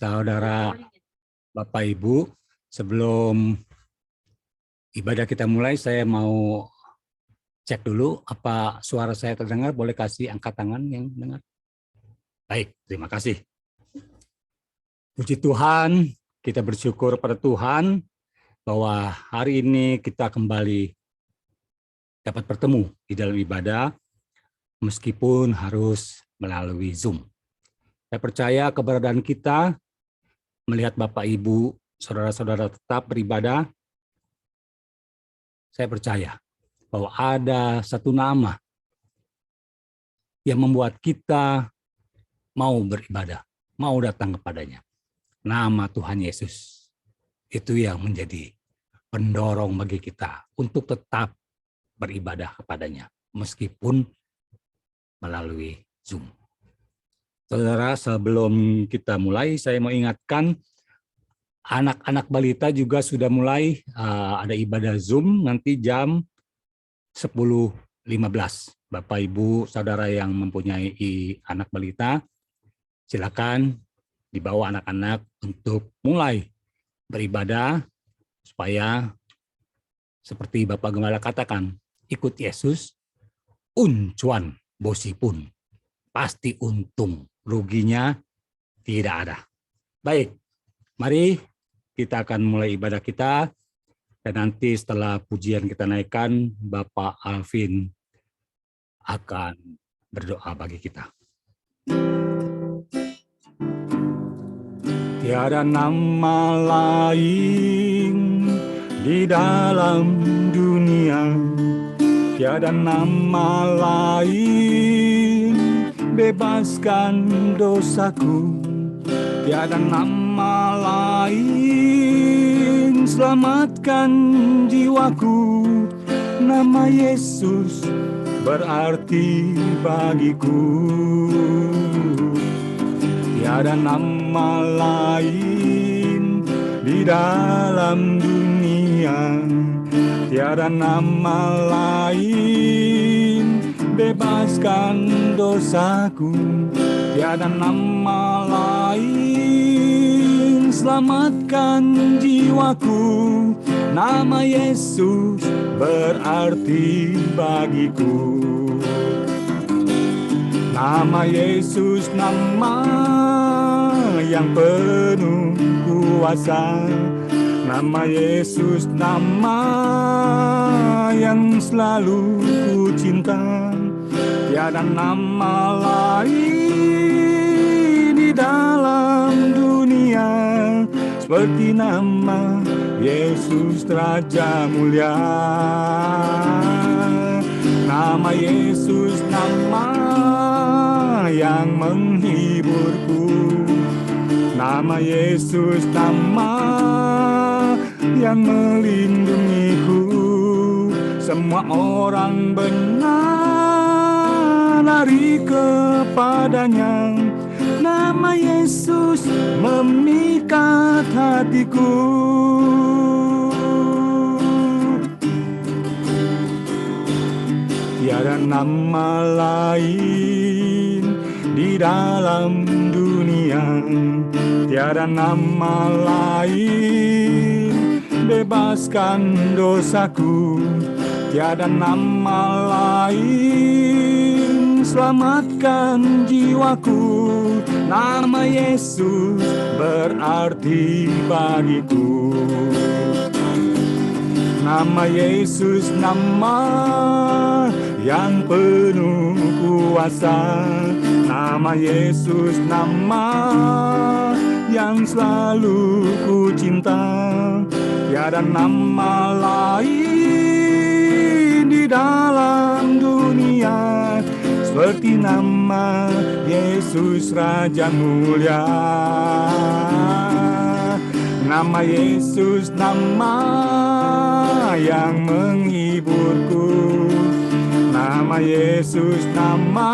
Saudara, Bapak Ibu, sebelum ibadah kita mulai, saya mau cek dulu apa suara saya terdengar. Boleh kasih angkat tangan yang dengar? Baik, terima kasih. Puji Tuhan, kita bersyukur pada Tuhan bahwa hari ini kita kembali dapat bertemu di dalam ibadah, meskipun harus melalui Zoom. Saya percaya keberadaan kita, melihat Bapak Ibu, saudara-saudara tetap beribadah, saya percaya bahwa ada satu nama yang membuat kita mau beribadah, mau datang kepadanya. Nama Tuhan Yesus. Itu yang menjadi pendorong bagi kita untuk tetap beribadah kepadanya, meskipun melalui Zoom. Saudara, sebelum kita mulai, saya mau ingatkan anak-anak balita juga sudah mulai ada ibadah Zoom nanti jam 10.15. Bapak, Ibu, Saudara yang mempunyai anak balita, silakan dibawa anak-anak untuk mulai beribadah supaya seperti Bapak Gembala katakan, ikut Yesus, uncuan bosipun, pasti untung, ruginya tidak ada. Baik, mari kita akan mulai ibadah kita, dan nanti setelah pujian kita naikkan, Bapak Alvin akan berdoa bagi kita. Tiada nama lain di dalam dunia, tiada nama lain bebaskan dosaku, tiada nama lain selamatkan jiwaku. Nama Yesus berarti bagiku. Tiada nama lain di dalam dunia, tiada nama lain bebaskan dosaku, tiada nama lain selamatkan jiwaku. Nama Yesus berarti bagiku. Nama Yesus, nama yang penuh kuasa. Nama Yesus, nama yang selalu ku cinta. Tiada nama lain di dalam dunia seperti nama Yesus Raja Mulia. Nama Yesus, nama yang menghiburku. Nama Yesus, nama yang melindungiku. Semua orang benar lari kepadanya. Nama Yesus memikat hatiku. Tiada nama lain di dalam dunia, tiada nama lain bebaskan dosaku, tiada nama lain selamatkan jiwaku. Nama Yesus berarti bagiku. Nama Yesus, nama yang penuh kuasa. Nama Yesus, nama yang selalu ku cinta. Tiada nama lain di dalam dunia seperti nama Yesus Raja Mulia. Nama Yesus, nama yang menghiburku. Nama Yesus, nama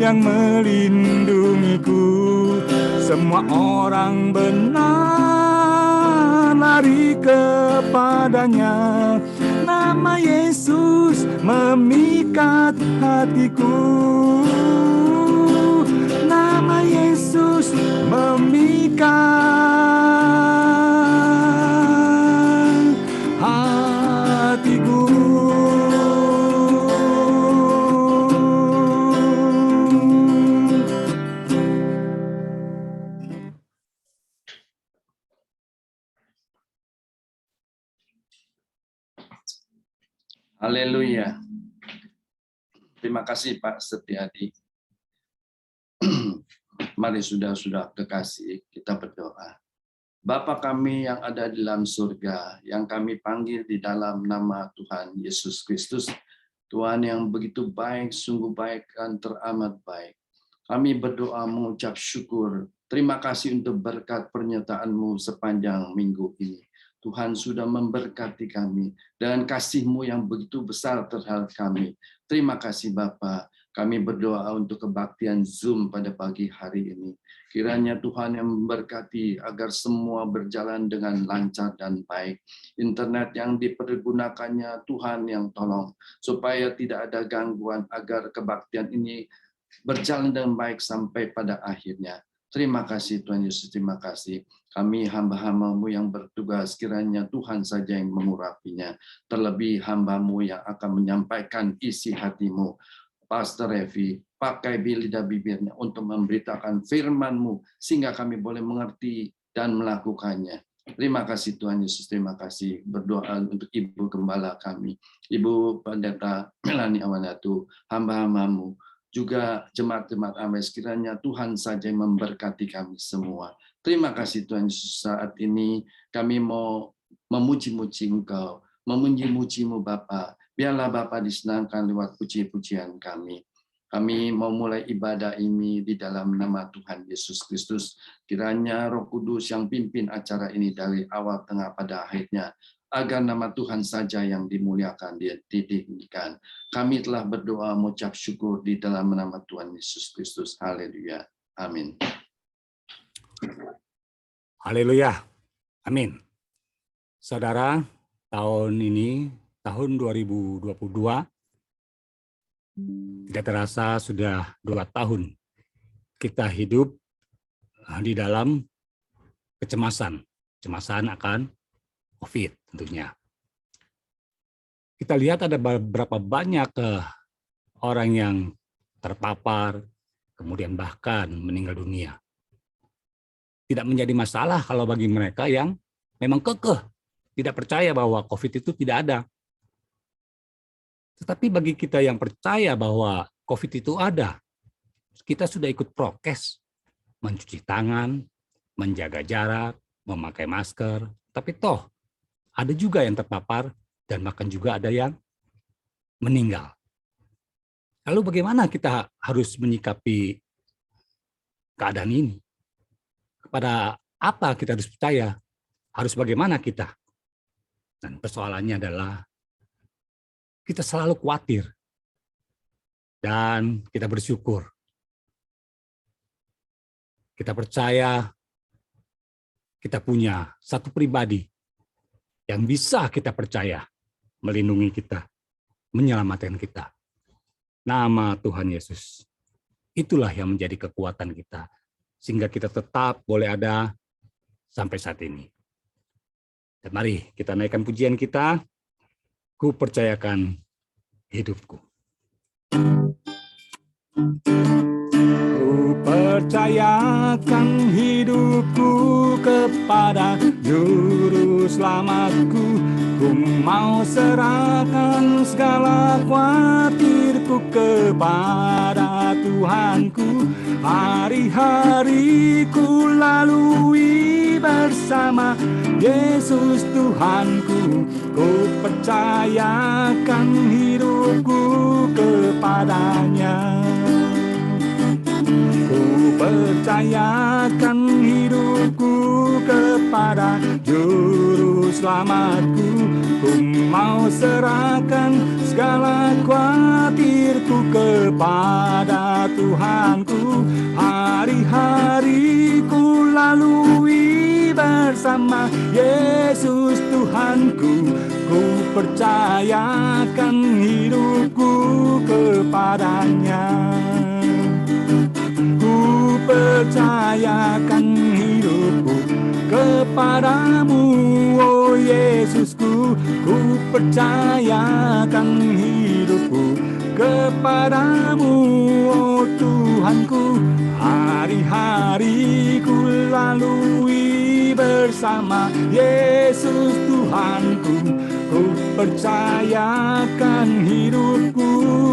yang melindungiku. Semua orang benar lari kepadanya. Nama Yesus memikat hatiku. Nama Yesus memikat Haleluya. Terima kasih Pak Setiadi. Mari sudah kekasih, kita berdoa. Bapa kami yang ada di dalam surga, yang kami panggil di dalam nama Tuhan Yesus Kristus, Tuhan yang begitu baik, sungguh baik dan teramat baik. Kami berdoa mengucap syukur. Terima kasih untuk berkat pernyataan-Mu sepanjang minggu ini. Tuhan sudah memberkati kami dengan kasih-Mu yang begitu besar terhadap kami. Terima kasih Bapa. Kami berdoa untuk kebaktian Zoom pada pagi hari ini. Kiranya Tuhan yang memberkati agar semua berjalan dengan lancar dan baik. Internet yang dipergunakannya Tuhan yang tolong. Supaya tidak ada gangguan agar kebaktian ini berjalan dengan baik sampai pada akhirnya. Terima kasih Tuhan Yesus, terima kasih. Kami hamba-hamba-Mu yang bertugas, kiranya Tuhan saja yang mengurapinya. Terlebih hamba-Mu yang akan menyampaikan isi hati-Mu. Pastor Revi, pakai lidah bibirnya untuk memberitakan firman-Mu, sehingga kami boleh mengerti dan melakukannya. Terima kasih Tuhan Yesus, terima kasih. Berdoa untuk Ibu Gembala kami, Ibu Pendeta Melani Awanatu, hamba-hamba-Mu, juga jemaat-jemaat Ames, kiranya Tuhan saja yang memberkati kami semua. Terima kasih Tuhan Yesus, saat ini kami mau memuji-muji Engkau, memuji-muji-Mu Bapa. Biarlah Bapa disenangkan lewat puji-pujian kami. Kami mau mulai ibadah ini di dalam nama Tuhan Yesus Kristus. Kiranya Roh Kudus yang pimpin acara ini dari awal, tengah, pada akhirnya. Agar nama Tuhan saja yang dimuliakan, ditinggikan. Kami telah berdoa mengucap syukur di dalam nama Tuhan Yesus Kristus. Haleluya. Amin. Haleluya. Amin. Saudara, tahun ini, tahun 2022, tidak terasa sudah 2 tahun kita hidup di dalam kecemasan akan COVID tentunya. Kita lihat ada berapa banyak orang yang terpapar, kemudian bahkan meninggal dunia. Tidak menjadi masalah kalau bagi mereka yang memang kekeh, tidak percaya bahwa COVID itu tidak ada. Tetapi bagi kita yang percaya bahwa COVID itu ada, kita sudah ikut prokes, mencuci tangan, menjaga jarak, memakai masker, tapi toh ada juga yang terpapar dan bahkan juga ada yang meninggal. Lalu bagaimana kita harus menyikapi keadaan ini? Kepada apa kita harus percaya? Harus bagaimana kita? Dan persoalannya adalah kita selalu khawatir dan kita bersyukur. Kita percaya kita punya satu pribadi yang bisa kita percaya melindungi kita, menyelamatkan kita. Nama Tuhan Yesus. Itulah yang menjadi kekuatan kita, sehingga kita tetap boleh ada sampai saat ini. Dan mari kita naikkan pujian kita, ku percayakan hidupku. Ku percayakan hidupku kepada Juru Selamatku. Ku mau serahkan segala khawatirku kepada Tuhanku. Hari-hariku lalui bersama Yesus Tuhanku. Ku percayakan hidupku kepadanya. Ku percayakan hidupku kepada Juru Selamatku. Ku mau serahkan segala khawatirku kepada Tuhanku. Hari-hariku lalui bersama Yesus Tuhanku. Ku percayakan hidupku kepadanya. Ku percayakan hidupku kepadamu, oh Yesusku. Ku percayakan hidupku kepadamu, oh Tuhanku. Hari-hariku lalui bersama Yesus Tuhanku. Ku percayakan hidupku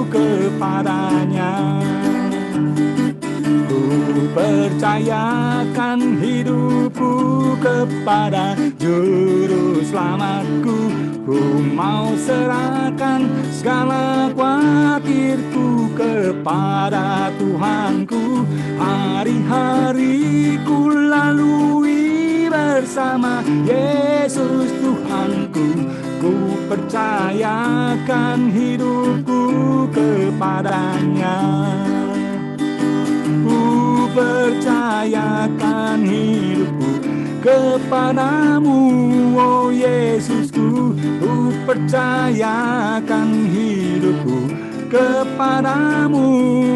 kepadanya. Ku percayakan hidupku kepada Juru Selamatku. Ku mau serahkan segala khawatirku kepada Tuhanku. Hari-hariku lalui bersama Yesus Tuhanku. Ku percayakan hidupku kepadanya. Ku percayakan hidupku kepadamu, oh Yesusku. Ku percayakan hidupku kepadamu,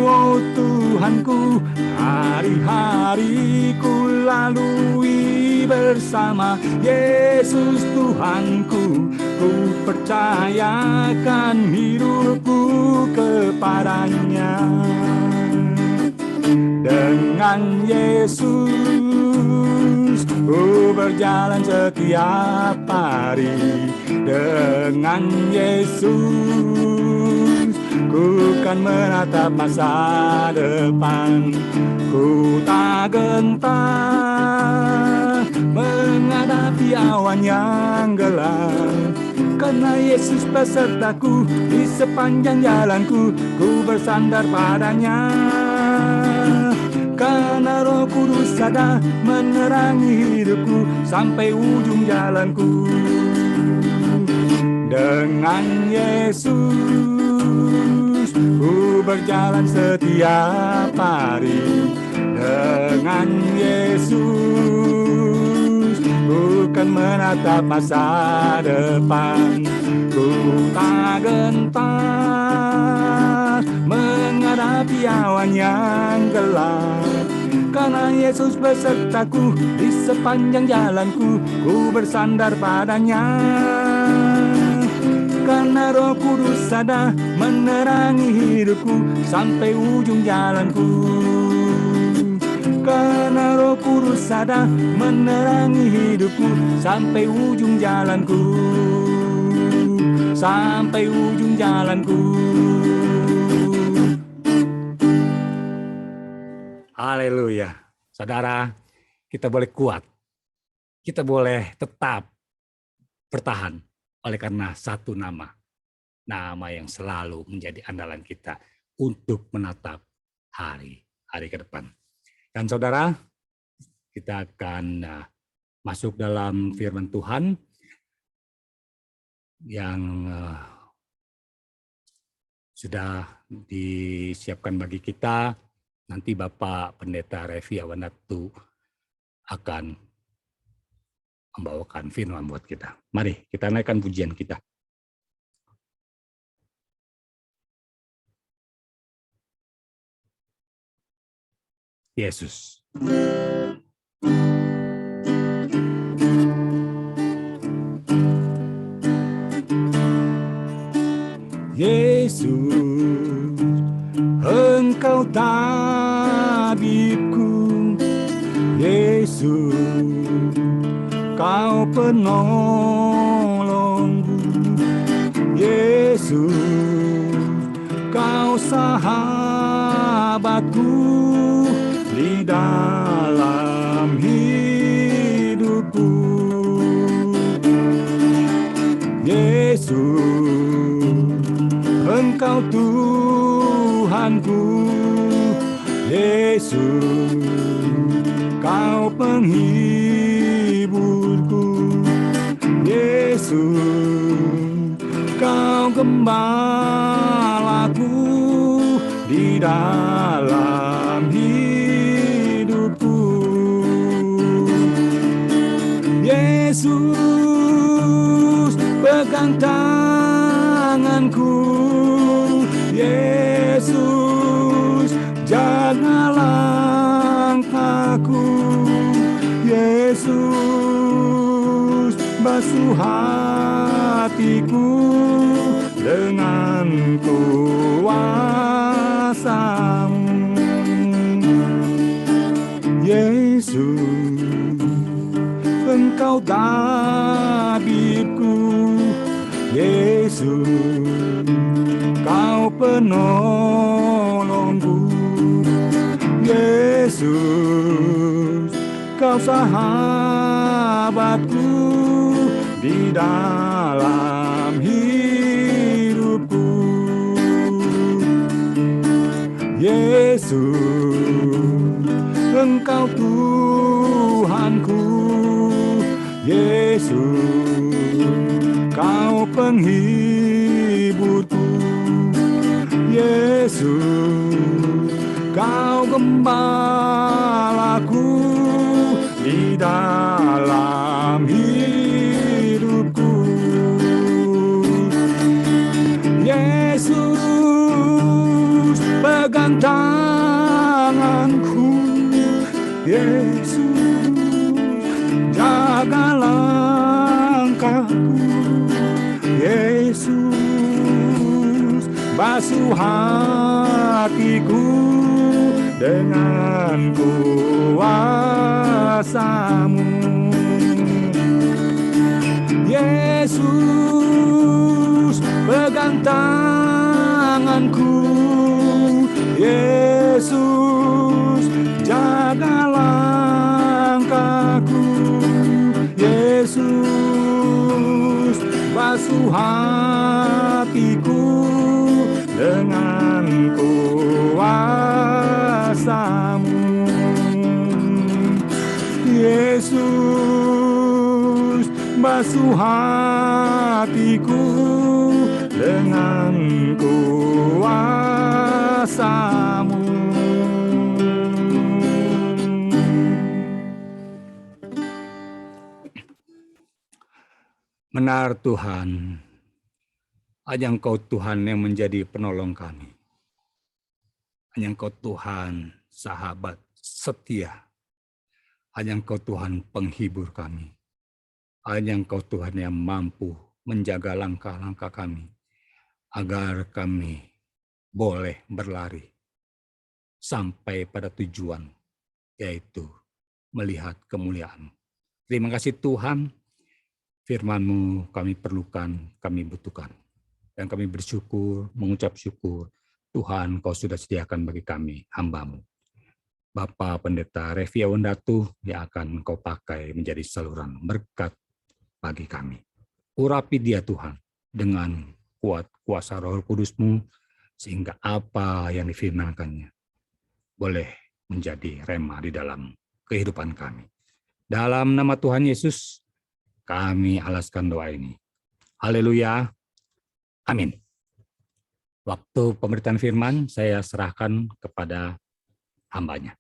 oh Tuhanku. Hari-hariku lalui bersama Yesus Tuhanku. Ku percayakan hidupku kepadanya. Dengan Yesus ku berjalan setiap hari. Dengan Yesus ku kan menatap masa depan. Ku tak gentar menghadapi awan yang gelap, karena Yesus besertaku di sepanjang jalanku. Ku bersandar padanya, karena Roh Kudus ada menerangi hidupku sampai ujung jalanku. Dengan Yesus ku berjalan setiap hari. Dengan Yesus ku kan menatap masa depan. Ku tak gentar menghadapi awan yang gelap, karena Yesus besertaku di sepanjang jalanku. Ku bersandar padanya, karena Roh Kudus ada menerangi hidupku sampai ujung jalanku. Karena Roh Kudus ada menerangi hidupku sampai ujung jalanku. Sampai ujung jalanku. Haleluya. Saudara, kita boleh kuat. Kita boleh tetap bertahan oleh karena satu nama. Nama yang selalu menjadi andalan kita untuk menatap hari-hari ke depan. Dan saudara, kita akan masuk dalam firman Tuhan yang sudah disiapkan bagi kita. Nanti Bapak Pendeta Revi Awanatu akan membawakan firman buat kita. Mari kita naikkan pujian kita. Yesus. Yesus, Engkau tabibku. Yesus, Kau penolongku. Yesus, Kau sahabatku di dalam hidupku. Yesus, Engkau Tuhanku. Yesus, Kau penghiburku. Yesus, Kau gembalaku di dalam hidupku. Yesus, pegang tanganku. Yesus, jaga langkahku. Yesus, basuh hatiku dengan kuasa-Mu. Yesus, Engkau tabibku. Yesus, Kau penolongku. Yesus, Kau sahabatku di dalam hidupku. Yesus, Engkau Tuhanku. Yesus, Kau penghiburku. Yesus, Kau gembalaku di dalam hidupku. Yesus, pegang tanganku. Yesus, jaga langkahku. Yesus, basuh hatiku dengan kuasa-Mu. Yesus, pegang tanganku. Yesus, jaga langkahku. Yesus, basuh hatiku dengan kuasa-Mu. Yesus, basuh hatiku dengan kuasa-Mu. Benar Tuhan, hanya Engkau Tuhan yang menjadi penolong kami. Hanya Engkau Tuhan sahabat setia. Hanya Engkau Tuhan penghibur kami. Hanya Engkau Tuhan yang mampu menjaga langkah-langkah kami, agar kami boleh berlari sampai pada tujuan, yaitu melihat kemuliaan. Terima kasih Tuhan, firman-Mu kami perlukan, kami butuhkan. Dan kami bersyukur, mengucap syukur, Tuhan Kau sudah sediakan bagi kami, hamba-Mu. Bapak Pendeta Revi Awandatu yang akan Kau pakai menjadi saluran berkat bagi kami. Urapi dia Tuhan dengan kuat kuasa Roh Kudus-Mu, sehingga apa yang difirmankannya boleh menjadi rema di dalam kehidupan kami. Dalam nama Tuhan Yesus, kami alaskan doa ini. Haleluya. Amin. Waktu pemberitaan firman saya serahkan kepada hambanya.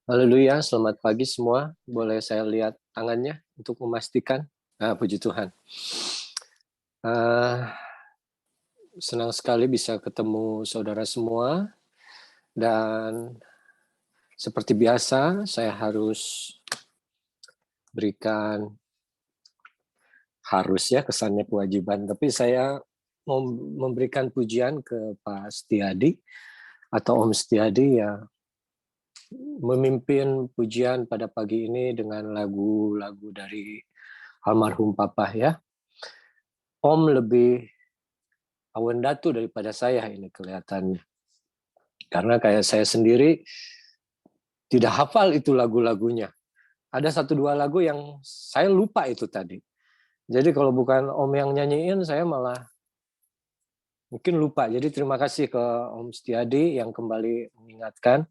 Haleluya, selamat pagi semua. Boleh saya lihat tangannya untuk memastikan? Puji Tuhan. Senang sekali bisa ketemu saudara semua. Dan seperti biasa, saya harus berikan, harus ya kesannya kewajiban, tapi saya mau memberikan pujian ke Pak Setiadi atau Om Setiadi ya, memimpin pujian pada pagi ini dengan lagu-lagu dari almarhum Papa ya. Om lebih Awandatu daripada saya ini kelihatannya. Karena kayak saya sendiri tidak hafal itu lagu-lagunya. Ada 1-2 lagu yang saya lupa itu tadi. Jadi kalau bukan Om yang nyanyiin, saya malah mungkin lupa. Jadi terima kasih ke Om Setiadi yang kembali mengingatkan.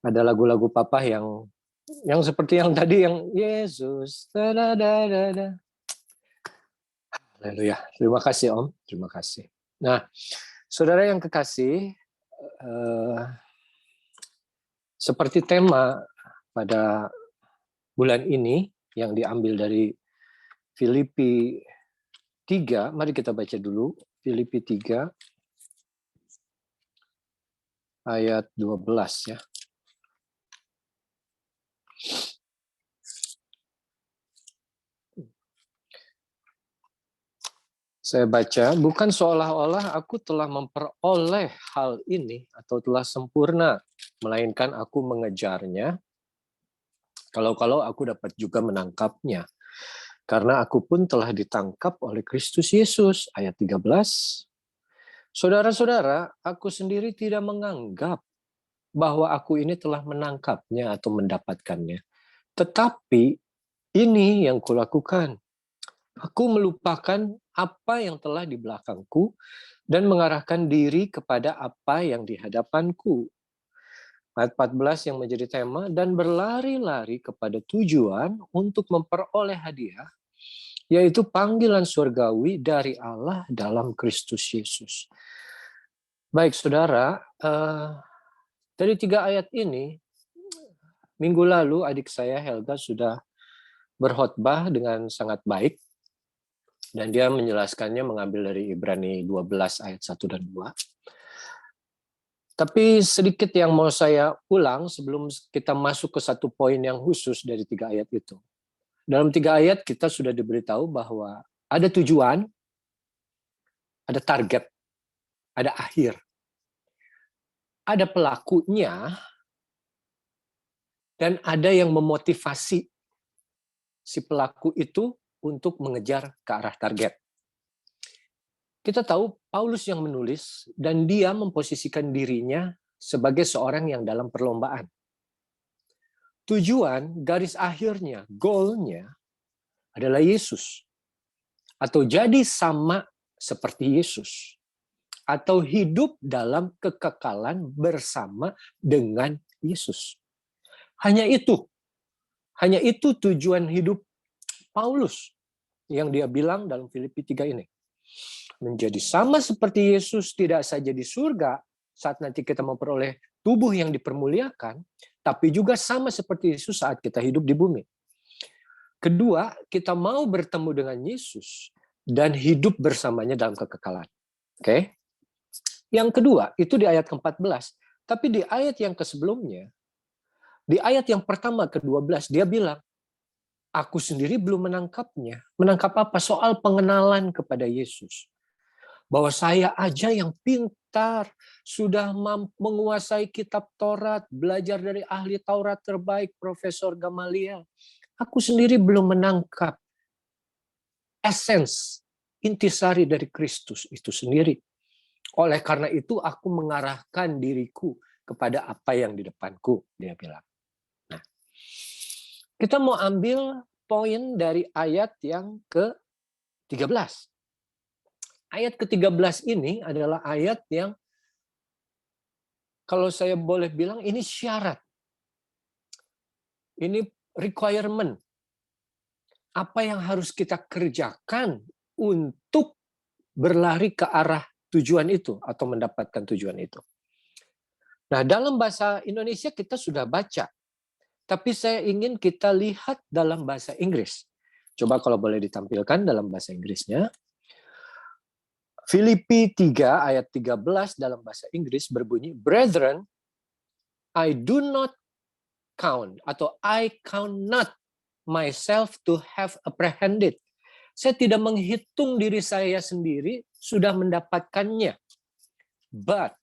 Ada lagu-lagu Papa yang seperti yang tadi, yang Yesus. Haleluya. Terima kasih Om. Terima kasih. Nah, saudara yang kekasih, seperti tema pada bulan ini yang diambil dari Filipi 3, mari kita baca dulu Filipi 3 ayat 12 ya. Saya baca, bukan seolah-olah aku telah memperoleh hal ini atau telah sempurna, melainkan aku mengejarnya, kalau-kalau aku dapat juga menangkapnya. Karena aku pun telah ditangkap oleh Kristus Yesus. Ayat 13. Saudara-saudara, aku sendiri tidak menganggap bahwa aku ini telah menangkapnya atau mendapatkannya. Tetapi ini yang kulakukan. Aku melupakan apa yang telah di belakangku dan mengarahkan diri kepada apa yang di hadapanku. Ayat 14 yang menjadi tema, dan berlari-lari kepada tujuan untuk memperoleh hadiah, yaitu panggilan surgawi dari Allah dalam Kristus Yesus. Baik saudara, dari 3 ayat ini, minggu lalu adik saya Helga sudah berkhotbah dengan sangat baik, dan dia menjelaskannya mengambil dari Ibrani 12 ayat 1 dan 2. Tapi sedikit yang mau saya ulang sebelum kita masuk ke satu poin yang khusus dari 3 ayat itu. Dalam 3 ayat kita sudah diberitahu bahwa ada tujuan, ada target, ada akhir. Ada pelakunya, dan ada yang memotivasi si pelaku itu untuk mengejar ke arah target. Kita tahu Paulus yang menulis dan dia memposisikan dirinya sebagai seorang yang dalam perlombaan. Tujuan, garis akhirnya, goalnya adalah Yesus. Atau jadi sama seperti Yesus. Atau hidup dalam kekekalan bersama dengan Yesus. Hanya itu tujuan hidup Paulus yang dia bilang dalam Filipi 3 ini. Menjadi sama seperti Yesus, tidak saja di surga saat nanti kita memperoleh tubuh yang dipermuliakan, tapi juga sama seperti Yesus saat kita hidup di bumi. Kedua, kita mau bertemu dengan Yesus dan hidup bersamanya dalam kekekalan. Oke? Yang kedua, itu di ayat ke-14. Tapi di ayat yang sebelumnya, di ayat yang pertama ke-12, dia bilang, aku sendiri belum menangkapnya. Menangkap apa? Soal pengenalan kepada Yesus. Bahwa saya aja yang pintar, sudah menguasai kitab Taurat, belajar dari ahli Taurat terbaik, Profesor Gamaliel. Aku sendiri belum menangkap esens, intisari dari Kristus itu sendiri. Oleh karena itu, aku mengarahkan diriku kepada apa yang di depanku, dia bilang. Nah, kita mau ambil poin dari ayat yang ke-13. Ayat ke-13 ini adalah ayat yang, kalau saya boleh bilang, ini syarat. Ini requirement. Apa yang harus kita kerjakan untuk berlari ke arah tujuan itu atau mendapatkan tujuan itu. Nah, dalam bahasa Indonesia kita sudah baca. Tapi saya ingin kita lihat dalam bahasa Inggris. Coba kalau boleh ditampilkan dalam bahasa Inggrisnya. Filipi 3 ayat 13 dalam bahasa Inggris berbunyi, Brethren, I do not count atau I count not myself to have apprehended. Saya tidak menghitung diri saya sendiri sudah mendapatkannya. But,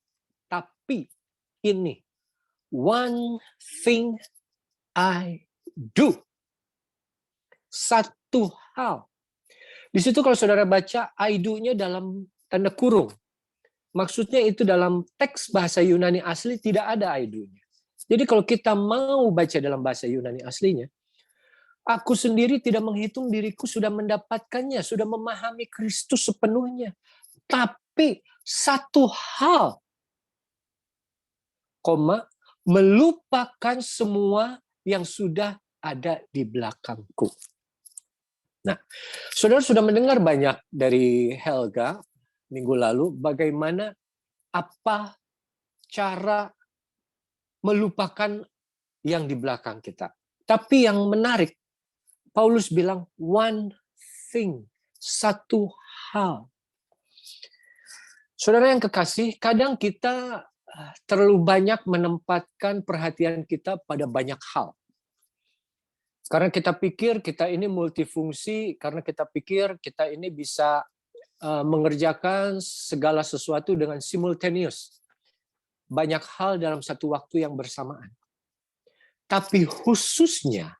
tapi ini, one thing I do. Satu hal. Di situ kalau saudara baca, I do-nya dalam tanda kurung. Maksudnya itu dalam teks bahasa Yunani asli tidak ada I do-nya. Jadi kalau kita mau baca dalam bahasa Yunani aslinya, aku sendiri tidak menghitung diriku sudah mendapatkannya, sudah memahami Kristus sepenuhnya. Tapi satu hal, melupakan semua yang sudah ada di belakangku. Nah, saudara sudah mendengar banyak dari Helga minggu lalu bagaimana apa cara melupakan yang di belakang kita. Tapi yang menarik, Paulus bilang one thing, satu hal. Saudara yang kekasih, kadang kita terlalu banyak menempatkan perhatian kita pada banyak hal. Karena kita pikir kita ini multifungsi, karena kita pikir kita ini bisa mengerjakan segala sesuatu dengan simultaneous. Banyak hal dalam satu waktu yang bersamaan. Tapi khususnya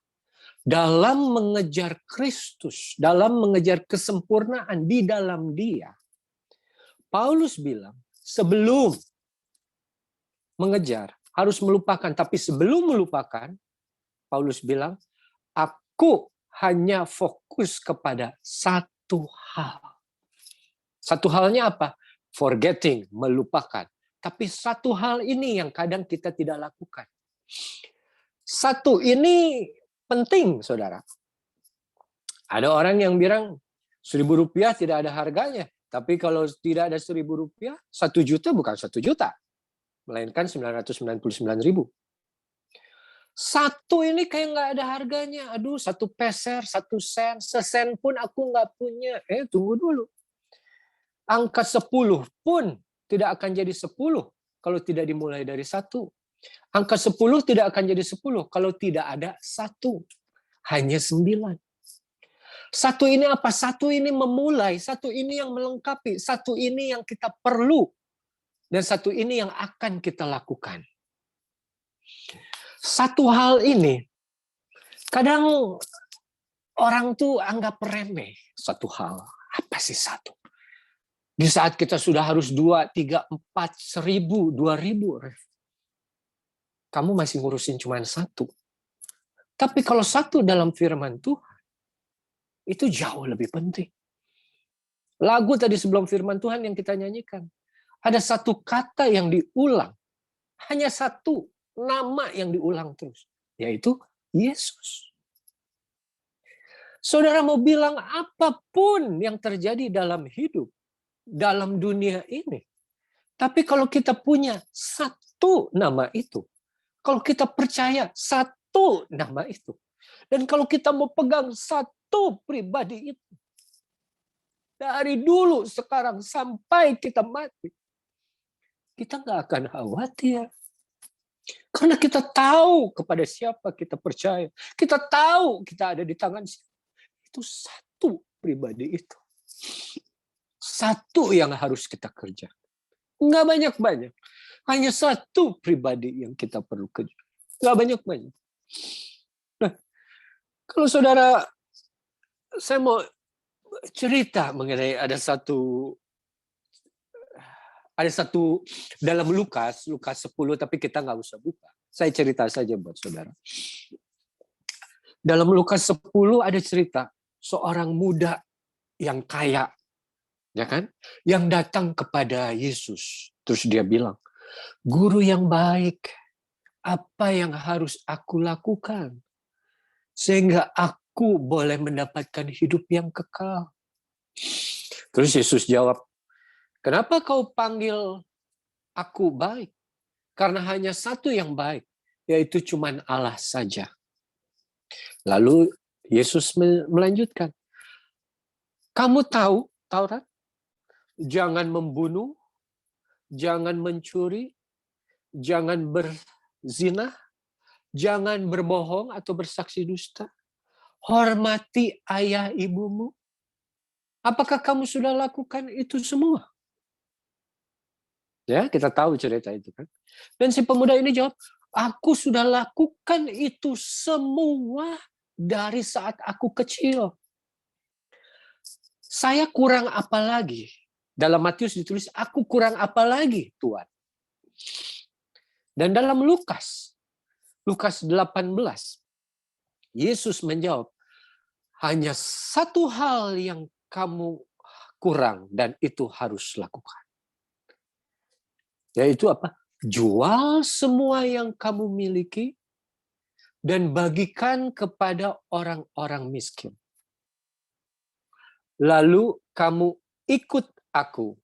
dalam mengejar Kristus, dalam mengejar kesempurnaan di dalam Dia. Paulus bilang, sebelum mengejar harus melupakan, tapi sebelum melupakan, Paulus bilang, aku hanya fokus kepada satu hal. Satu halnya apa? Forgetting, melupakan. Tapi satu hal ini yang kadang kita tidak lakukan. Satu ini penting, saudara. Ada orang yang bilang, Rp1.000 tidak ada harganya. Tapi kalau tidak ada Rp1.000, 1 juta bukan 1 juta. Melainkan 999.000. Satu ini kayak nggak ada harganya. Aduh, 1 peser, 1 sen, sesen pun aku nggak punya. Tunggu dulu. Angka 10 pun tidak akan jadi 10 kalau tidak dimulai dari 1. Angka 10 tidak akan jadi 10 kalau tidak ada 1. Hanya 9. Satu ini apa? Satu ini memulai, satu ini yang melengkapi, satu ini yang kita perlu, dan satu ini yang akan kita lakukan. Satu hal ini, kadang orang tuh anggap remeh satu hal. Apa sih satu? Di saat kita sudah harus 2, 3, 4, 1.000, 2.000. Kamu masih ngurusin cuma 1. Tapi kalau 1 dalam firman Tuhan, itu jauh lebih penting. Lagu tadi sebelum firman Tuhan yang kita nyanyikan, ada 1 kata yang diulang. Hanya 1 nama yang diulang terus, yaitu Yesus. Saudara mau bilang apapun yang terjadi dalam hidup, dalam dunia ini. Tapi kalau kita punya 1 nama itu, kalau kita percaya 1 nama itu, dan kalau kita mau pegang 1 pribadi itu, dari dulu, sekarang, sampai kita mati, kita nggak akan khawatir. Karena kita tahu kepada siapa kita percaya. Kita tahu kita ada di tangan siapa. Itu 1 pribadi itu. 1 yang harus kita kerjakan. Nggak banyak-banyak. Hanya 1 pribadi yang kita perlu kerja. Nggak banyak-banyak. Nah, kalau saudara, saya mau cerita mengenai ada satu dalam Lukas 10, tapi kita nggak usah buka. Saya cerita saja buat saudara. Dalam Lukas 10 ada cerita seorang muda yang kaya, ya kan? Yang datang kepada Yesus. Terus dia bilang, "Guru yang baik, apa yang harus aku lakukan sehingga aku boleh mendapatkan hidup yang kekal?" Terus Yesus jawab, "Kenapa kau panggil aku baik? Karena hanya 1 yang baik, yaitu cuman Allah saja." Lalu Yesus melanjutkan, "Kamu tahu Taurat? Jangan membunuh, jangan mencuri, jangan berzina, jangan berbohong atau bersaksi dusta. Hormati ayah ibumu. Apakah kamu sudah lakukan itu semua?" Ya, kita tahu cerita itu kan. Dan si pemuda ini jawab, "Aku sudah lakukan itu semua dari saat aku kecil. Saya kurang apa lagi?" Dalam Matius ditulis, "Aku kurang apa lagi, Tuhan?" Dan dalam Lukas 18, Yesus menjawab, "Hanya 1 hal yang kamu kurang dan itu harus lakukan. Yaitu apa? Jual semua yang kamu miliki dan bagikan kepada orang-orang miskin. Lalu kamu ikut aku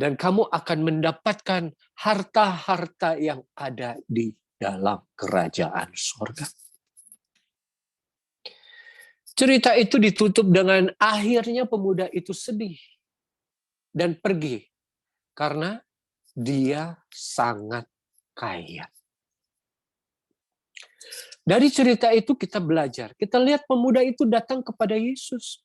dan kamu akan mendapatkan harta-harta yang ada di dalam kerajaan surga." Cerita itu ditutup dengan akhirnya pemuda itu sedih dan pergi karena dia sangat kaya. Dari cerita itu kita belajar. Kita lihat pemuda itu datang kepada Yesus.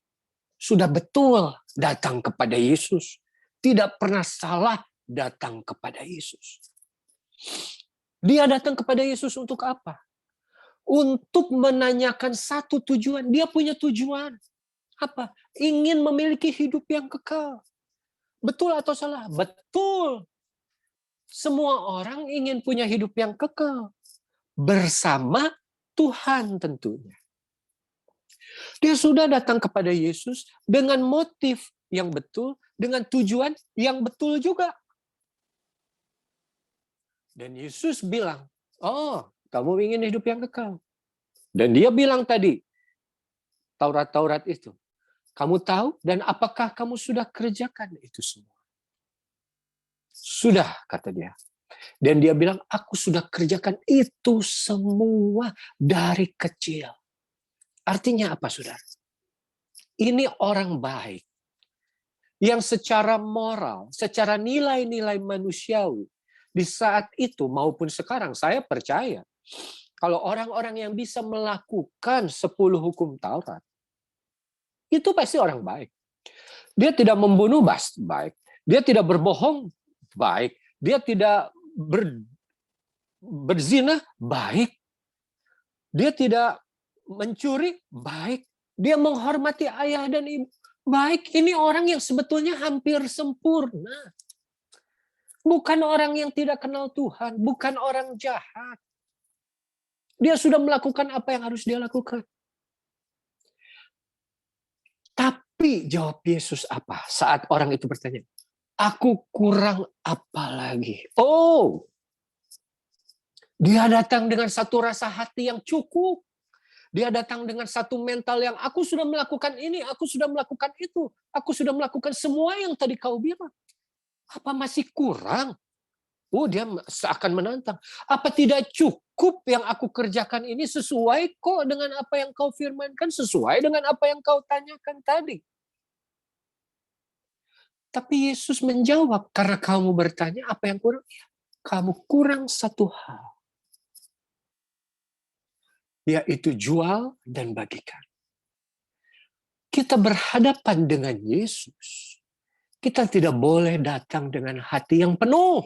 Sudah betul datang kepada Yesus. Tidak pernah salah datang kepada Yesus. Dia datang kepada Yesus untuk apa? untuk menanyakan satu tujuan. Dia punya tujuan. Apa? Ingin memiliki hidup yang kekal. Betul atau salah? Betul. Semua orang ingin punya hidup yang kekal. Bersama Tuhan tentunya. Dia sudah datang kepada Yesus dengan motif yang betul, dengan tujuan yang betul juga. Dan Yesus bilang, oh, kamu ingin hidup yang kekal. Dan dia bilang tadi, Taurat-Taurat itu, kamu tahu dan apakah kamu sudah kerjakan itu semua? Sudah, kata dia. Dan dia bilang, aku sudah kerjakan itu semua dari kecil. Artinya apa, saudara? Ini orang baik yang secara moral, secara nilai-nilai manusiawi, di saat itu maupun sekarang, saya percaya kalau orang-orang yang bisa melakukan 10 hukum Taurat, itu pasti orang baik. Dia tidak membunuh, baik. Dia tidak berbohong, baik. Dia tidak berzina, baik. Dia tidak mencuri, baik. Dia menghormati ayah dan ibu, baik. Ini orang yang sebetulnya hampir sempurna. Bukan orang yang tidak kenal Tuhan, bukan orang jahat. Dia sudah melakukan apa yang harus dia lakukan. Tapi jawab Yesus apa? Saat orang itu bertanya, aku kurang apa lagi? Oh, dia datang dengan satu rasa hati yang cukup. Dia datang dengan satu mental yang aku sudah melakukan ini, aku sudah melakukan itu. Aku sudah melakukan semua yang tadi kau bilang. Apa masih kurang? Oh, dia seakan menantang. Apa tidak cukup yang aku kerjakan ini sesuai kok dengan apa yang kau firmankan, sesuai dengan apa yang kau tanyakan tadi? Tapi Yesus menjawab, karena kamu bertanya apa yang kurang? Kamu kurang satu hal. Yaitu jual dan bagikan. Kita berhadapan dengan Yesus. Kita tidak boleh datang dengan hati yang penuh.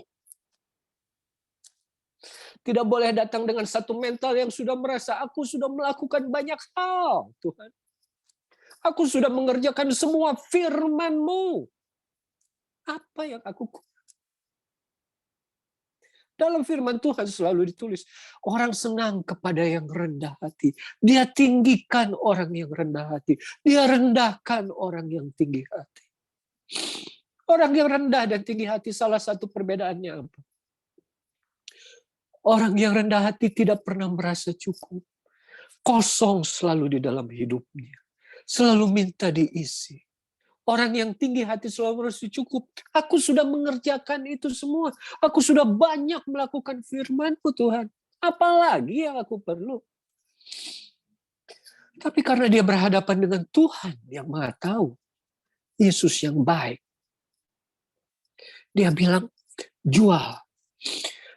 Tidak boleh datang dengan satu mental yang sudah merasa, aku sudah melakukan banyak hal, Tuhan. Aku sudah mengerjakan semua firman-Mu. Apa yang aku... Dalam firman Tuhan selalu ditulis, orang senang kepada yang rendah hati. Dia tinggikan orang yang rendah hati. Dia rendahkan orang yang tinggi hati. Orang yang rendah dan tinggi hati, salah satu perbedaannya apa? Orang yang rendah hati tidak pernah merasa cukup. Kosong selalu di dalam hidupnya. Selalu minta diisi. Orang yang tinggi hati selalu merasa cukup. Aku sudah mengerjakan itu semua. Aku sudah banyak melakukan firman-Mu, Tuhan. Apalagi yang aku perlu? Tapi karena dia berhadapan dengan Tuhan yang Maha Tahu, Yesus yang baik, dia bilang, jual.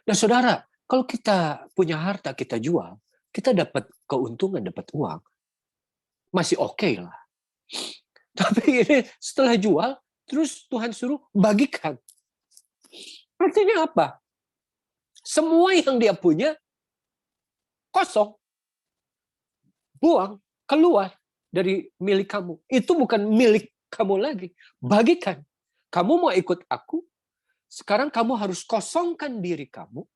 Nah, saudara, kalau kita punya harta, kita jual, kita dapat keuntungan, dapat uang, masih oke lah. Tapi ini setelah jual, terus Tuhan suruh bagikan. Artinya apa? Semua yang dia punya, kosong. Buang, keluar dari milik kamu. Itu bukan milik kamu lagi. Bagikan. Kamu mau ikut aku, sekarang kamu harus kosongkan diri kamu,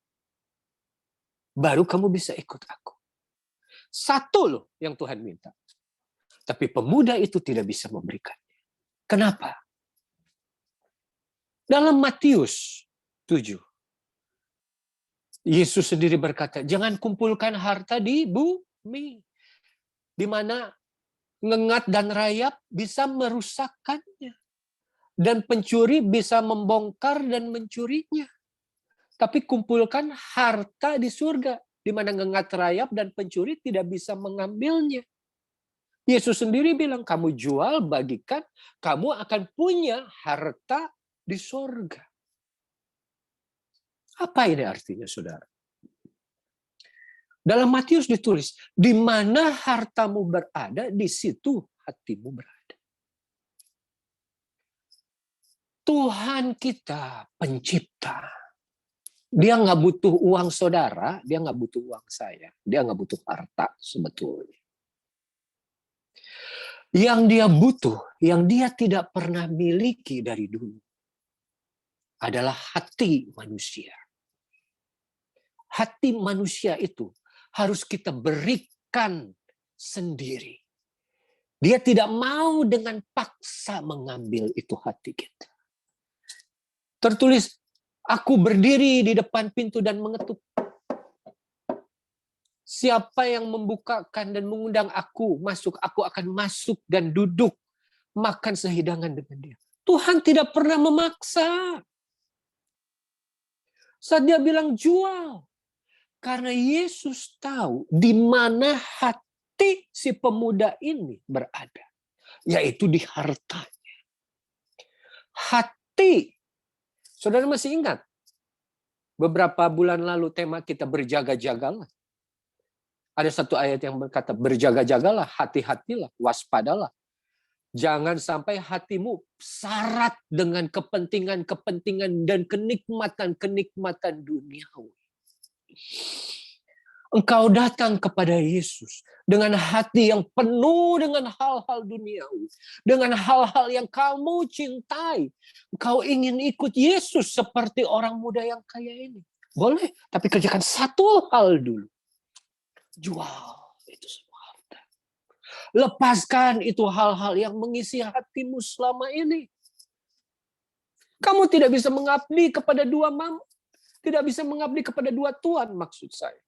baru kamu bisa ikut aku. Satu loh yang Tuhan minta. Tapi pemuda itu tidak bisa memberikannya. Kenapa? Dalam Matius 7, Yesus sendiri berkata, jangan kumpulkan harta di bumi, di mana ngengat dan rayap bisa merusakkannya, dan pencuri bisa membongkar dan mencurinya. Tapi kumpulkan harta di surga, di mana ngengat rayap dan pencuri tidak bisa mengambilnya. Yesus sendiri bilang, kamu jual, bagikan, kamu akan punya harta di surga. Apa ini artinya, saudara? Dalam Matius ditulis, di mana hartamu berada, di situ hatimu berada. Tuhan kita pencipta. Dia nggak butuh uang saudara, dia nggak butuh uang saya, dia nggak butuh harta sebetulnya. Yang dia butuh, yang dia tidak pernah miliki dari dulu, adalah hati manusia. Hati manusia itu harus kita berikan sendiri. Dia tidak mau dengan paksa mengambil itu hati kita. Tertulis, aku berdiri di depan pintu dan mengetuk. Siapa yang membukakan dan mengundang aku masuk, aku akan masuk dan duduk makan sehidangan dengan dia. Tuhan tidak pernah memaksa. Saat dia bilang jual, karena Yesus tahu di mana hati si pemuda ini berada, yaitu di hartanya. Hati, saudara masih ingat? Beberapa bulan lalu tema kita berjaga-jagalah. Ada satu ayat yang berkata, berjaga-jagalah, hati-hatilah, waspadalah. Jangan sampai hatimu syarat dengan kepentingan-kepentingan dan kenikmatan-kenikmatan duniawi. Engkau datang kepada Yesus dengan hati yang penuh dengan hal-hal duniawi, dengan hal-hal yang kamu cintai. Engkau ingin ikut Yesus seperti orang muda yang kaya ini. Boleh, tapi kerjakan satu hal dulu. Jual itu semua harta. Lepaskan itu hal-hal yang mengisi hatimu selama ini. Kamu tidak bisa mengabdi kepada dua mampu. Tidak bisa mengabdi kepada dua Tuhan, maksud saya.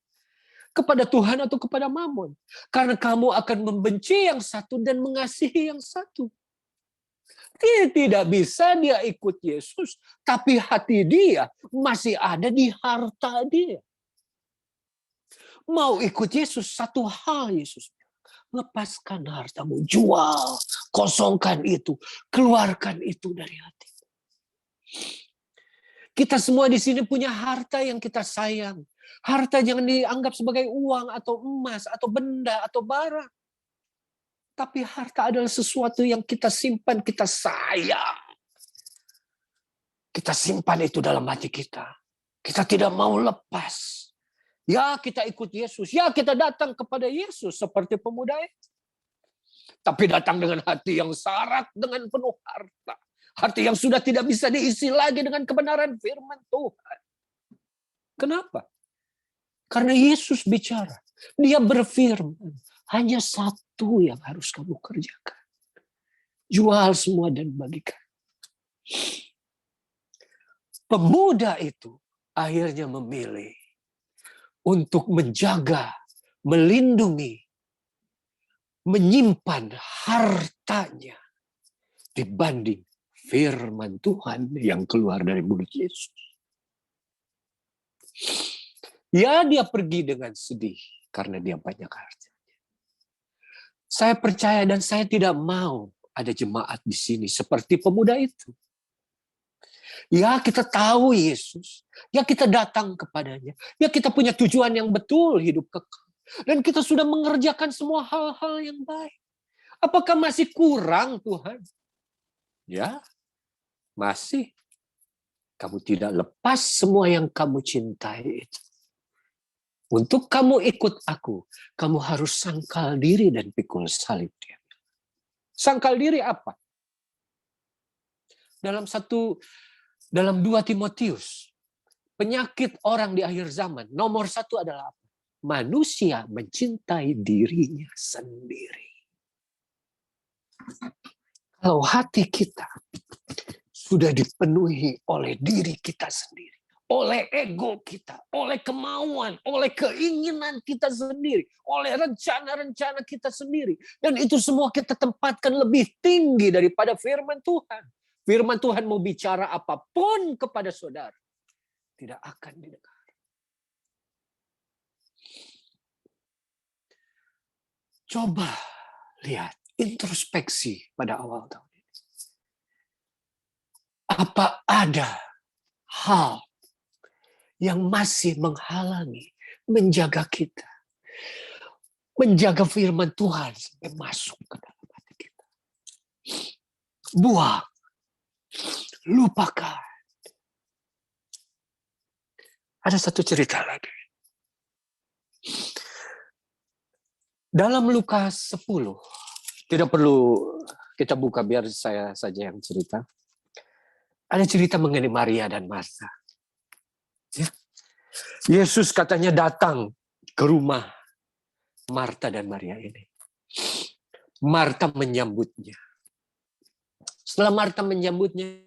Kepada Tuhan atau kepada Mammon. Karena kamu akan membenci yang satu dan mengasihi yang satu. Tidak bisa dia ikut Yesus, tapi hati dia masih ada di harta dia. Mau ikut Yesus, satu hal Yesus. Lepaskan hartamu, jual, kosongkan itu, keluarkan itu dari hati. Kita semua di sini punya harta yang kita sayang. Harta jangan dianggap sebagai uang atau emas atau benda atau barang. Tapi harta adalah sesuatu yang kita simpan, kita sayang. Kita simpan itu dalam hati kita. Kita tidak mau lepas. Ya kita ikut Yesus, ya kita datang kepada Yesus seperti pemuda itu. Tapi datang dengan hati yang syarat dengan penuh harta. Hati yang sudah tidak bisa diisi lagi dengan kebenaran firman Tuhan. Kenapa? Karena Yesus bicara. Dia berfirman, hanya satu yang harus kamu kerjakan. Jual semua dan bagikan. Pemuda itu akhirnya memilih untuk menjaga, melindungi, menyimpan hartanya dibanding firman Tuhan yang keluar dari mulut Yesus. Ya, dia pergi dengan sedih karena dia banyak hartanya. Saya percaya dan saya tidak mau ada jemaat di sini seperti pemuda itu. Ya kita tahu Yesus, ya kita datang kepadanya, ya kita punya tujuan yang betul hidup kekal. Dan kita sudah mengerjakan semua hal-hal yang baik. Apakah masih kurang Tuhan? Ya, masih. Kamu tidak lepas semua yang kamu cintai itu. Untuk kamu ikut aku, kamu harus sangkal diri dan pikul salib dia. Sangkal diri apa? Dalam 2 Timotius, penyakit orang di akhir zaman, nomor 1 adalah apa? Manusia mencintai dirinya sendiri. Kalau hati kita sudah dipenuhi oleh diri kita sendiri, oleh ego kita, oleh kemauan, oleh keinginan kita sendiri, oleh rencana-rencana kita sendiri, dan itu semua kita tempatkan lebih tinggi daripada firman Tuhan. Firman Tuhan mau bicara apapun kepada saudara, tidak akan didengar. Coba lihat, introspeksi pada awal tahun ini. Apa ada hal yang masih menghalangi, menjaga kita, menjaga firman Tuhan sampai masuk ke dalam hati kita? Buang. Lupakan. Ada satu cerita lagi. Dalam Lukas 10, tidak perlu kita buka, biar saya saja yang cerita. Ada cerita mengenai Maria dan Marta. Ya. Yesus katanya datang ke rumah Marta dan Maria ini. Marta menyambutnya. Setelah Marta menyambutnya,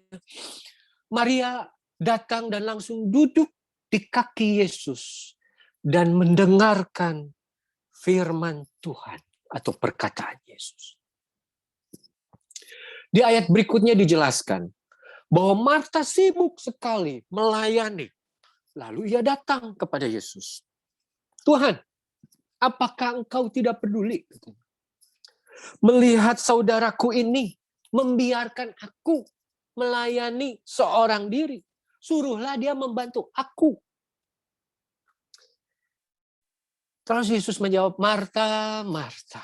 Maria datang dan langsung duduk di kaki Yesus dan mendengarkan firman Tuhan atau perkataan Yesus. Di ayat berikutnya dijelaskan bahwa Marta sibuk sekali melayani. Lalu ia datang kepada Yesus. Tuhan, apakah engkau tidak peduli melihat saudaraku ini membiarkan aku melayani seorang diri? Suruhlah dia membantu aku. Terus Yesus menjawab, Marta, Marta,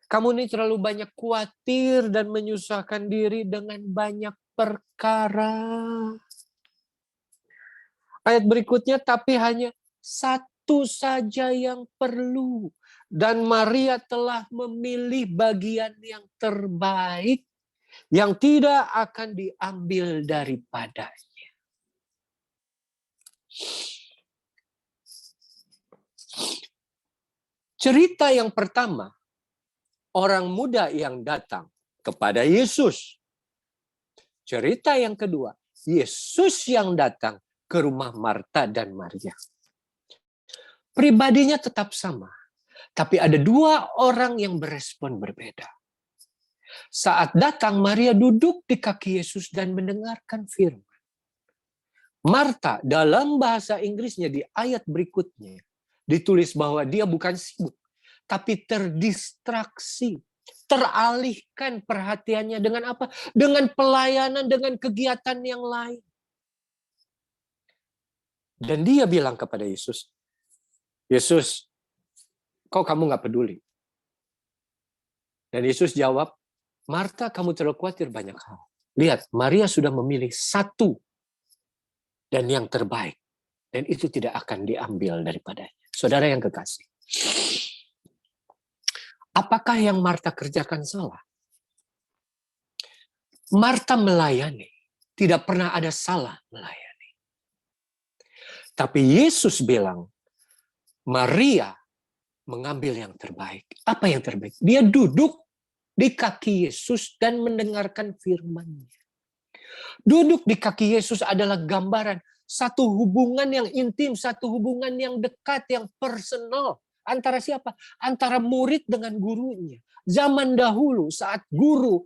kamu ini terlalu banyak khawatir dan menyusahkan diri dengan banyak perkara. Ayat berikutnya, tapi hanya satu saja yang perlu. Dan Maria telah memilih bagian yang terbaik, yang tidak akan diambil daripadanya. Cerita yang pertama, orang muda yang datang kepada Yesus. Cerita yang kedua, Yesus yang datang ke rumah Marta dan Maria. Pribadinya tetap sama, tapi ada dua orang yang berespon berbeda. Saat datang, Maria duduk di kaki Yesus dan mendengarkan firman. Marta, dalam bahasa Inggrisnya di ayat berikutnya, ditulis bahwa dia bukan sibuk, tapi terdistraksi, teralihkan perhatiannya dengan apa? Dengan pelayanan, dengan kegiatan yang lain. Dan dia bilang kepada Yesus, Yesus, kok kamu nggak peduli? Dan Yesus jawab, Marta, kamu terlalu khawatir banyak hal. Lihat, Maria sudah memilih satu dan yang terbaik. Dan itu tidak akan diambil daripadanya. Saudara yang kekasih, apakah yang Marta kerjakan salah? Marta melayani, tidak pernah ada salah melayani. Tapi Yesus bilang, Maria mengambil yang terbaik. Apa yang terbaik? Dia duduk di kaki Yesus dan mendengarkan firman-Nya. Duduk di kaki Yesus adalah gambaran satu hubungan yang intim, satu hubungan yang dekat, yang personal. Antara siapa? Antara murid dengan gurunya. Zaman dahulu saat guru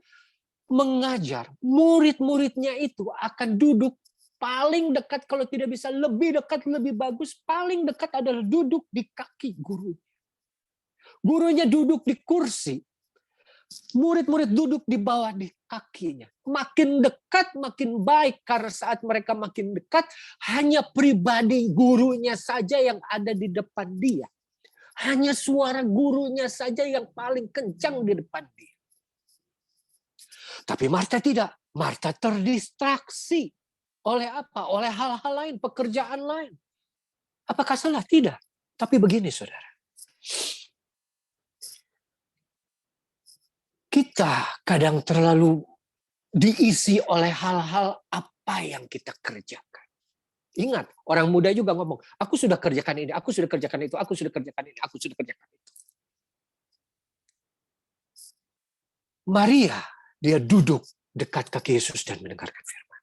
mengajar, murid-muridnya itu akan duduk paling dekat, kalau tidak bisa lebih dekat, lebih bagus, paling dekat adalah duduk di kaki guru. Gurunya duduk di kursi, murid-murid duduk di bawah di kakinya. Makin dekat, makin baik, karena saat mereka makin dekat, hanya pribadi gurunya saja yang ada di depan dia. Hanya suara gurunya saja yang paling kencang di depan dia. Tapi Marta tidak. Marta terdistraksi. Oleh apa? Oleh hal-hal lain, pekerjaan lain. Apakah salah? Tidak. Tapi begini, saudara. Kita kadang terlalu diisi oleh hal-hal apa yang kita kerjakan. Ingat, orang muda juga ngomong, aku sudah kerjakan ini, aku sudah kerjakan itu, aku sudah kerjakan ini, aku sudah kerjakan itu. Maria, dia duduk dekat kaki Yesus dan mendengarkan firman.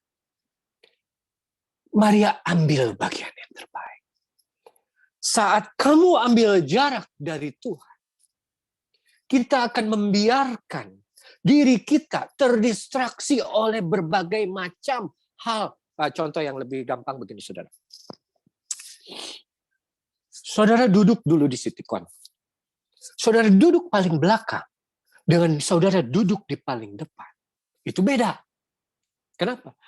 Maria ambil bagian yang terbaik. Saat kamu ambil jarak dari Tuhan, kita akan membiarkan diri kita terdistraksi oleh berbagai macam hal. Contoh yang lebih gampang begini, saudara. Saudara duduk dulu di sitikon. Saudara duduk paling belakang dengan saudara duduk di paling depan. Itu beda. Kenapa?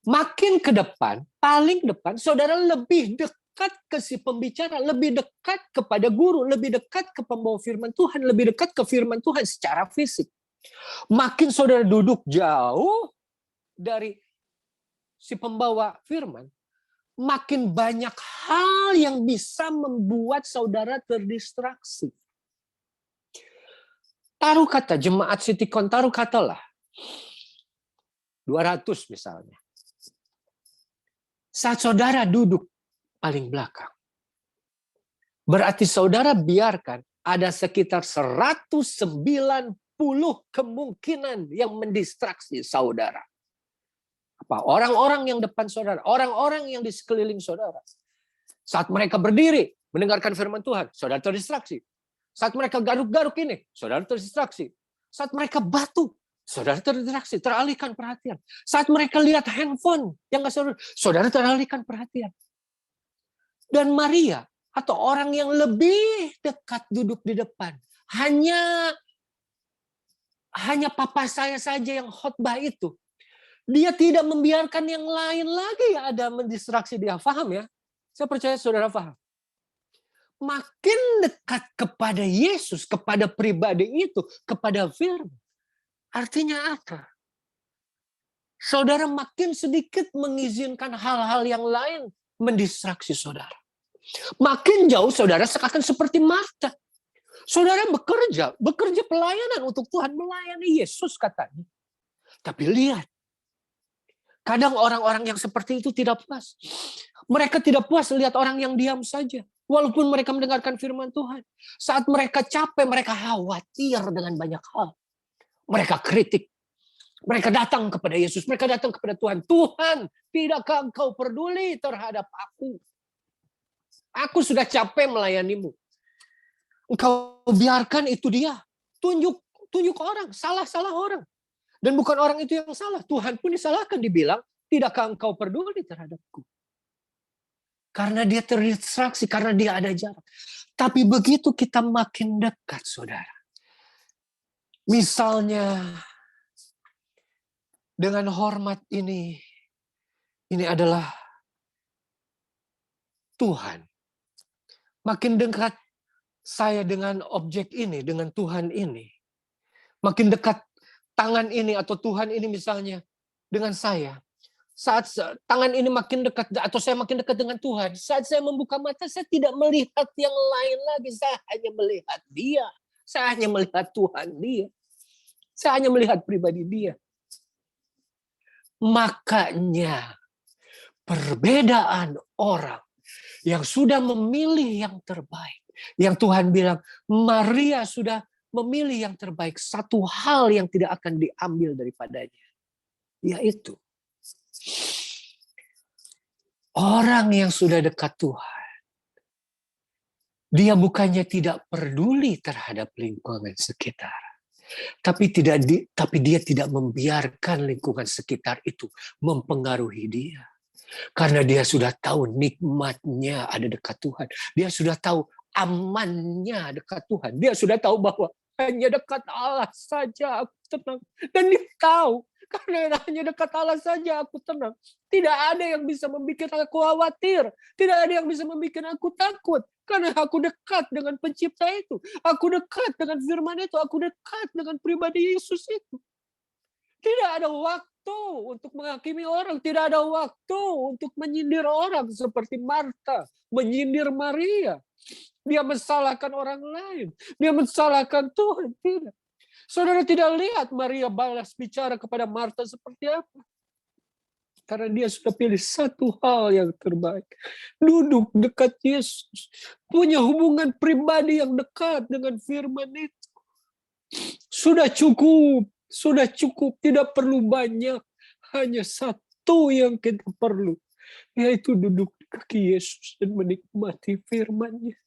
Makin ke depan, paling depan, saudara lebih dekat ke si pembicara, lebih dekat kepada guru, lebih dekat ke pembawa firman Tuhan, lebih dekat ke firman Tuhan secara fisik. Makin saudara duduk jauh dari si pembawa firman, makin banyak hal yang bisa membuat saudara terdistraksi. Taruh kata jemaat Citycon, taruh katalah 200 misalnya. Saat saudara duduk paling belakang, berarti saudara biarkan ada sekitar 190 kemungkinan yang mendistraksi saudara. Apa? Orang-orang yang depan saudara, orang-orang yang di sekeliling saudara. Saat mereka berdiri mendengarkan firman Tuhan, saudara terdistraksi. Saat mereka garuk-garuk ini, saudara terdistraksi. Saat mereka batu, saudara terdistraksi, teralihkan perhatian. Saat mereka lihat handphone yang saudara teralihkan perhatian. Dan Maria atau orang yang lebih dekat duduk di depan, hanya papa saya saja yang khotbah itu. Dia tidak membiarkan yang lain lagi ada mendistraksi dia. Paham ya? Saya percaya saudara paham. Makin dekat kepada Yesus, kepada pribadi itu, kepada firman. Artinya apa? Saudara makin sedikit mengizinkan hal-hal yang lain mendistraksi saudara. Makin jauh saudara seakan seperti Marta. Saudara bekerja pelayanan untuk Tuhan, melayani Yesus katanya. Tapi lihat, kadang orang-orang yang seperti itu tidak puas. Mereka tidak puas lihat orang yang diam saja. Walaupun mereka mendengarkan firman Tuhan. Saat mereka capek, mereka khawatir dengan banyak hal. Mereka kritik. Mereka datang kepada Yesus. Mereka datang kepada Tuhan. Tuhan, tidakkah Engkau peduli terhadap aku? Aku sudah capek melayanimu. Engkau biarkan itu dia. Tunjuk orang. Salah orang. Dan bukan orang itu yang salah. Tuhan pun disalahkan. Dibilang, tidakkah Engkau peduli terhadapku? Karena dia terdistraksi, karena dia ada jarak. Tapi begitu kita makin dekat, saudara. Misalnya, dengan hormat ini adalah Tuhan. Makin dekat saya dengan objek ini, dengan Tuhan ini. Makin dekat tangan ini atau Tuhan ini misalnya dengan saya. Saat tangan ini makin dekat atau saya makin dekat dengan Tuhan, saat saya membuka mata, saya tidak melihat yang lain lagi. Saya hanya melihat Dia. Saya hanya melihat Tuhan Dia. Saya hanya melihat pribadi Dia. Makanya perbedaan orang yang sudah memilih yang terbaik. Yang Tuhan bilang, Maria sudah memilih yang terbaik. Satu hal yang tidak akan diambil daripadanya. Yaitu, orang yang sudah dekat Tuhan, dia bukannya tidak peduli terhadap lingkungan sekitar, tapi dia tidak membiarkan lingkungan sekitar itu mempengaruhi dia, karena dia sudah tahu nikmatnya ada dekat Tuhan. Dia sudah tahu amannya dekat Tuhan. Dia sudah tahu bahwa hanya dekat Allah saja aku tenang, dan dia tahu. Karena hanya dekat Allah saja aku tenang. Tidak ada yang bisa membuat aku khawatir. Tidak ada yang bisa membuat aku takut. Karena aku dekat dengan pencipta itu. Aku dekat dengan firman itu. Aku dekat dengan pribadi Yesus itu. Tidak ada waktu untuk menghakimi orang. Tidak ada waktu untuk menyindir orang. Seperti Marta menyindir Maria. Dia mensalahkan orang lain. Dia mensalahkan Tuhan. Tidak. Saudara tidak lihat Maria balas bicara kepada Marta seperti apa. Karena dia sudah pilih satu hal yang terbaik. Duduk dekat Yesus. Punya hubungan pribadi yang dekat dengan firman itu. Sudah cukup. Sudah cukup. Tidak perlu banyak. Hanya satu yang kita perlu. Yaitu duduk di kaki Yesus dan menikmati firman-Nya.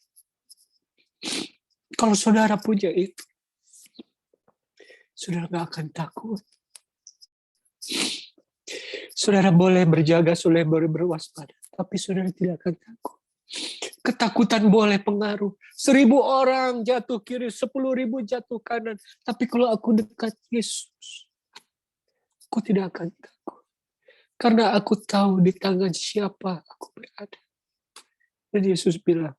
Kalau saudara punya itu, saudara gak akan takut. Saudara boleh berjaga, saudara boleh berwaspada, tapi saudara tidak akan takut. Ketakutan boleh pengaruh. 1.000 orang jatuh kiri, 10.000 jatuh kanan. Tapi kalau aku dekat Yesus, aku tidak akan takut. Karena aku tahu di tangan siapa aku berada. Dan Yesus bilang,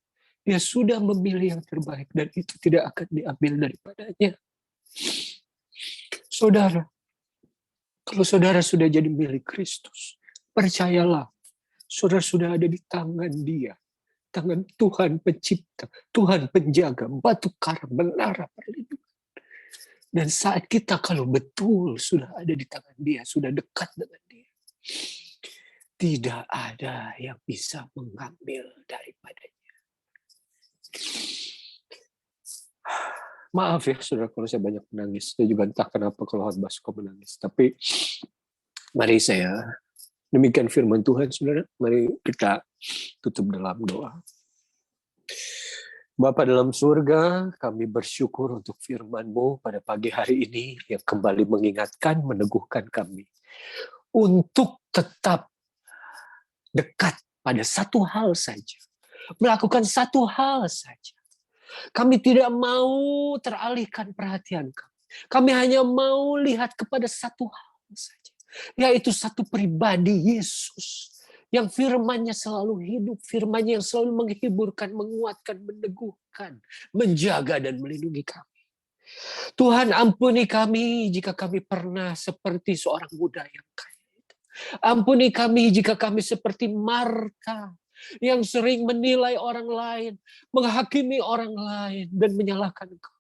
Dia sudah memilih yang terbaik dan itu tidak akan diambil daripadanya. Saudara, kalau saudara sudah jadi milik Kristus, percayalah, Saudara sudah ada di tangan Dia. Tangan Tuhan pencipta, Tuhan penjaga, batu karang, menara perlindungan. Dan saat kita kalau betul sudah ada di tangan Dia, sudah dekat dengan Dia, tidak ada yang bisa mengambil daripadanya. Maaf ya saudara kalau saya banyak menangis. Saya juga entah kenapa kalau khotbah suka menangis. Tapi mari saya, demikian firman Tuhan saudara. Mari kita tutup dalam doa. Bapa dalam surga, kami bersyukur untuk firman-Mu pada pagi hari ini yang kembali mengingatkan, meneguhkan kami untuk tetap dekat pada satu hal saja. Melakukan satu hal saja. Kami tidak mau teralihkan perhatian kami. Kami hanya mau lihat kepada satu hal saja. Yaitu satu pribadi, Yesus. Yang firman-Nya selalu hidup. Firman-Nya yang selalu menghiburkan, menguatkan, meneguhkan, menjaga dan melindungi kami. Tuhan ampuni kami jika kami pernah seperti seorang muda yang kaya itu. Ampuni kami jika kami seperti Marta yang sering menilai orang lain, menghakimi orang lain, dan menyalahkan Engkau.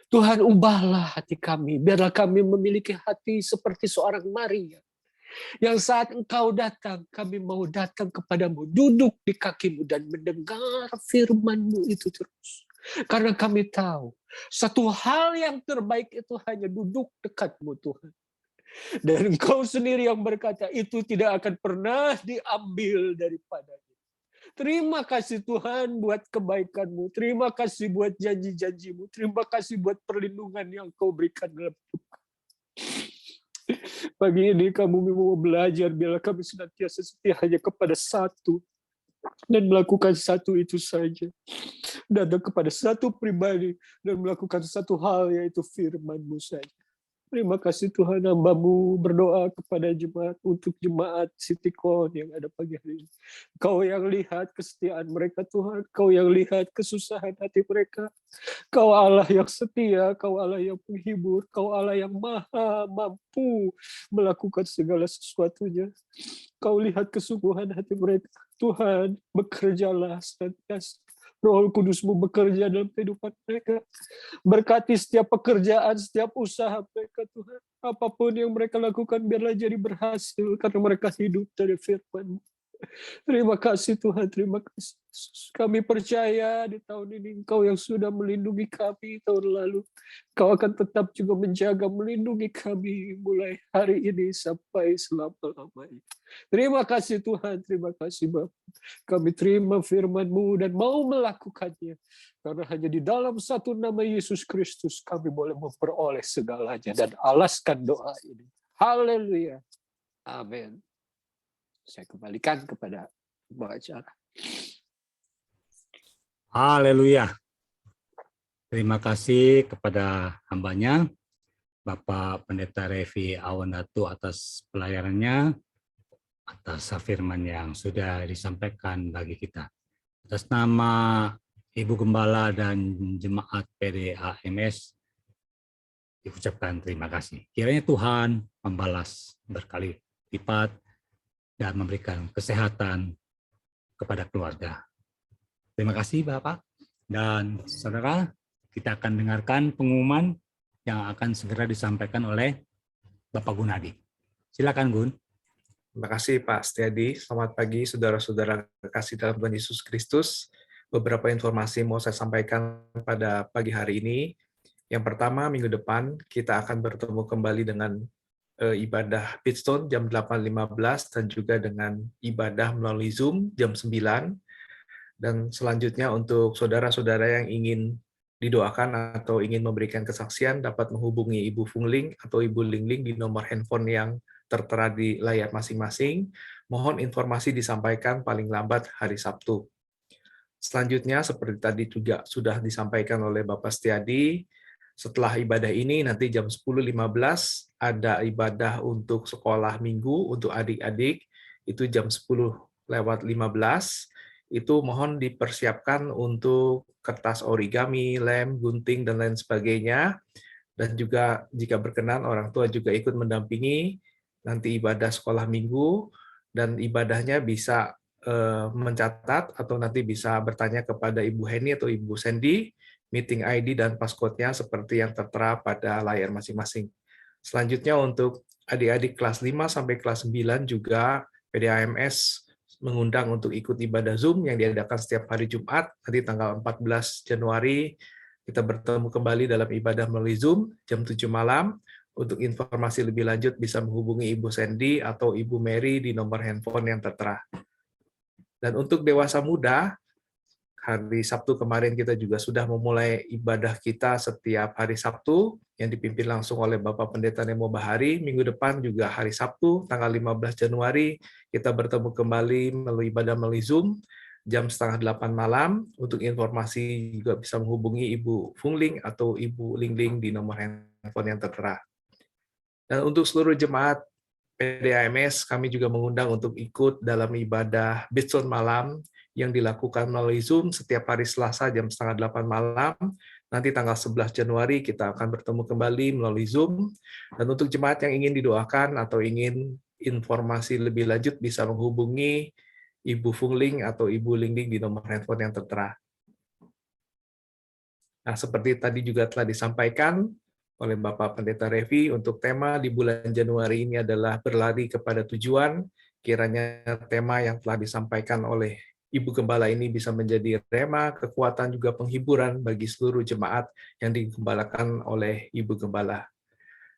Tuhan, ubahlah hati kami, biarlah kami memiliki hati seperti seorang Maria, yang saat Engkau datang, kami mau datang kepadamu, duduk di kakimu, dan mendengar firman-Mu itu terus. Karena kami tahu, satu hal yang terbaik itu hanya duduk dekat-Mu, Tuhan. Dan Engkau sendiri yang berkata, itu tidak akan pernah diambil daripadanya. Terima kasih Tuhan buat kebaikan-Mu. Terima kasih buat janji-janji-Mu. Terima kasih buat perlindungan yang Kau berikan dalam hidup kami. Pagi ini kami mau belajar, biarlah kami senantiasa setia hanya kepada satu. Dan melakukan satu itu saja. Datang kepada satu pribadi dan melakukan satu hal, yaitu firman-Mu saja. Terima kasih Tuhan, hamba-Mu berdoa kepada jemaat, untuk jemaat Sitikon yang ada pagi hari ini. Kau yang lihat kesetiaan mereka Tuhan, Kau yang lihat kesusahan hati mereka. Kau Allah yang setia, Kau Allah yang penghibur, Kau Allah yang maha mampu melakukan segala sesuatunya. Kau lihat kesungguhan hati mereka. Tuhan, bekerjalah senantiasa. Roh Kudus-Mu bekerja dalam kehidupan mereka. Berkati setiap pekerjaan, setiap usaha mereka, Tuhan. Apapun yang mereka lakukan, biarlah jadi berhasil, karena mereka hidup dari firman-Mu. Terima kasih Tuhan, terima kasih. Kami percaya di tahun ini Engkau yang sudah melindungi kami tahun lalu. Kau akan tetap juga menjaga, melindungi kami mulai hari ini sampai selama-lamanya. Terima kasih Tuhan, terima kasih Bapa. Kami terima firman-Mu dan mau melakukannya. Karena hanya di dalam satu nama Yesus Kristus kami boleh memperoleh segalanya. Dan alaskan doa ini. Haleluya. Amin. Saya kembalikan kepada pembicara. Haleluya. Terima kasih kepada hambanya, Bapak Pendeta Revi Awandatu, atas pelayanannya, atas firman yang sudah disampaikan bagi kita. Atas nama Ibu Gembala dan Jemaat PDAMS, diucapkan terima kasih. Kiranya Tuhan membalas berkali lipat dan memberikan kesehatan kepada keluarga. Terima kasih Bapak dan Saudara. Kita akan dengarkan pengumuman yang akan segera disampaikan oleh Bapak Gunadi. Silakan Gun. Terima kasih Pak Setiadi. Selamat pagi saudara-saudara kekasih dalam Tuhan Yesus Kristus. Beberapa informasi mau saya sampaikan pada pagi hari ini. Yang pertama, minggu depan kita akan bertemu kembali dengan ibadah Pitstone jam 8.15 dan juga dengan ibadah melalui Zoom jam 9. Dan selanjutnya untuk saudara-saudara yang ingin didoakan atau ingin memberikan kesaksian dapat menghubungi Ibu Fungling atau Ibu Lingling di nomor handphone yang tertera di layar masing-masing. Mohon informasi disampaikan paling lambat hari Sabtu. Selanjutnya, seperti tadi juga sudah disampaikan oleh Bapak Setiadi, setelah ibadah ini nanti jam 10.15 ada ibadah untuk sekolah minggu untuk adik-adik, itu jam 10:15. Itu mohon dipersiapkan untuk kertas origami, lem, gunting, dan lain sebagainya. Dan juga jika berkenan orang tua juga ikut mendampingi nanti ibadah sekolah minggu. dan ibadahnya bisa mencatat atau nanti bisa bertanya kepada Ibu Heni atau Ibu Sandy, meeting ID dan passcode-nya seperti yang tertera pada layar masing-masing. Selanjutnya untuk adik-adik kelas 5 sampai kelas 9 juga PDAMS mengundang untuk ikut ibadah Zoom yang diadakan setiap hari Jumat, nanti tanggal 14 Januari kita bertemu kembali dalam ibadah melalui Zoom jam 7 malam. Untuk informasi lebih lanjut bisa menghubungi Ibu Sandy atau Ibu Mary di nomor handphone yang tertera. Dan untuk dewasa muda, hari Sabtu kemarin kita juga sudah memulai ibadah kita setiap hari Sabtu yang dipimpin langsung oleh Bapak Pendeta Nemo Bahari. Minggu depan juga hari Sabtu, tanggal 15 Januari, kita bertemu kembali melalui ibadah melalui Zoom jam 7:30 malam. Untuk informasi juga bisa menghubungi Ibu Fungling atau Ibu Lingling di nomor handphone yang tertera. Dan untuk seluruh jemaat PDAMS, kami juga mengundang untuk ikut dalam ibadah Bidson malam yang dilakukan melalui Zoom setiap hari Selasa jam 7:30 malam. Nanti tanggal 11 Januari kita akan bertemu kembali melalui Zoom. Dan untuk jemaat yang ingin didoakan atau ingin informasi lebih lanjut bisa menghubungi Ibu Fungling atau Ibu Lingling di nomor handphone yang tertera. Nah, seperti tadi juga telah disampaikan oleh Bapak Pendeta Revi, untuk tema di bulan Januari ini adalah berlari kepada tujuan. Kiranya tema yang telah disampaikan oleh Ibu Gembala ini bisa menjadi rema, kekuatan, juga penghiburan bagi seluruh jemaat yang digembalakan oleh Ibu Gembala.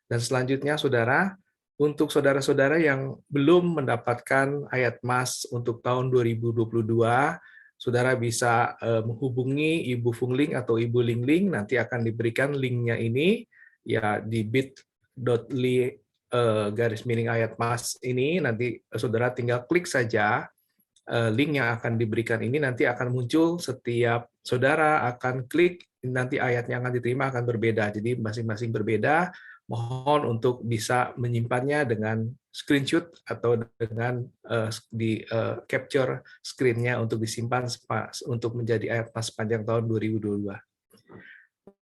Dan selanjutnya, saudara, untuk saudara-saudara yang belum mendapatkan ayat mas untuk tahun 2022, saudara bisa menghubungi Ibu Fungling atau Ibu Lingling, nanti akan diberikan linknya ini, ya di bit.ly /ayat mas ini, nanti saudara tinggal klik saja link yang akan diberikan ini, nanti akan muncul setiap saudara akan klik, nanti ayatnya akan diterima akan berbeda, jadi masing-masing berbeda. Mohon untuk bisa menyimpannya dengan screenshot atau dengan di capture screen-nya untuk disimpan untuk menjadi ayat mas sepanjang tahun 2022.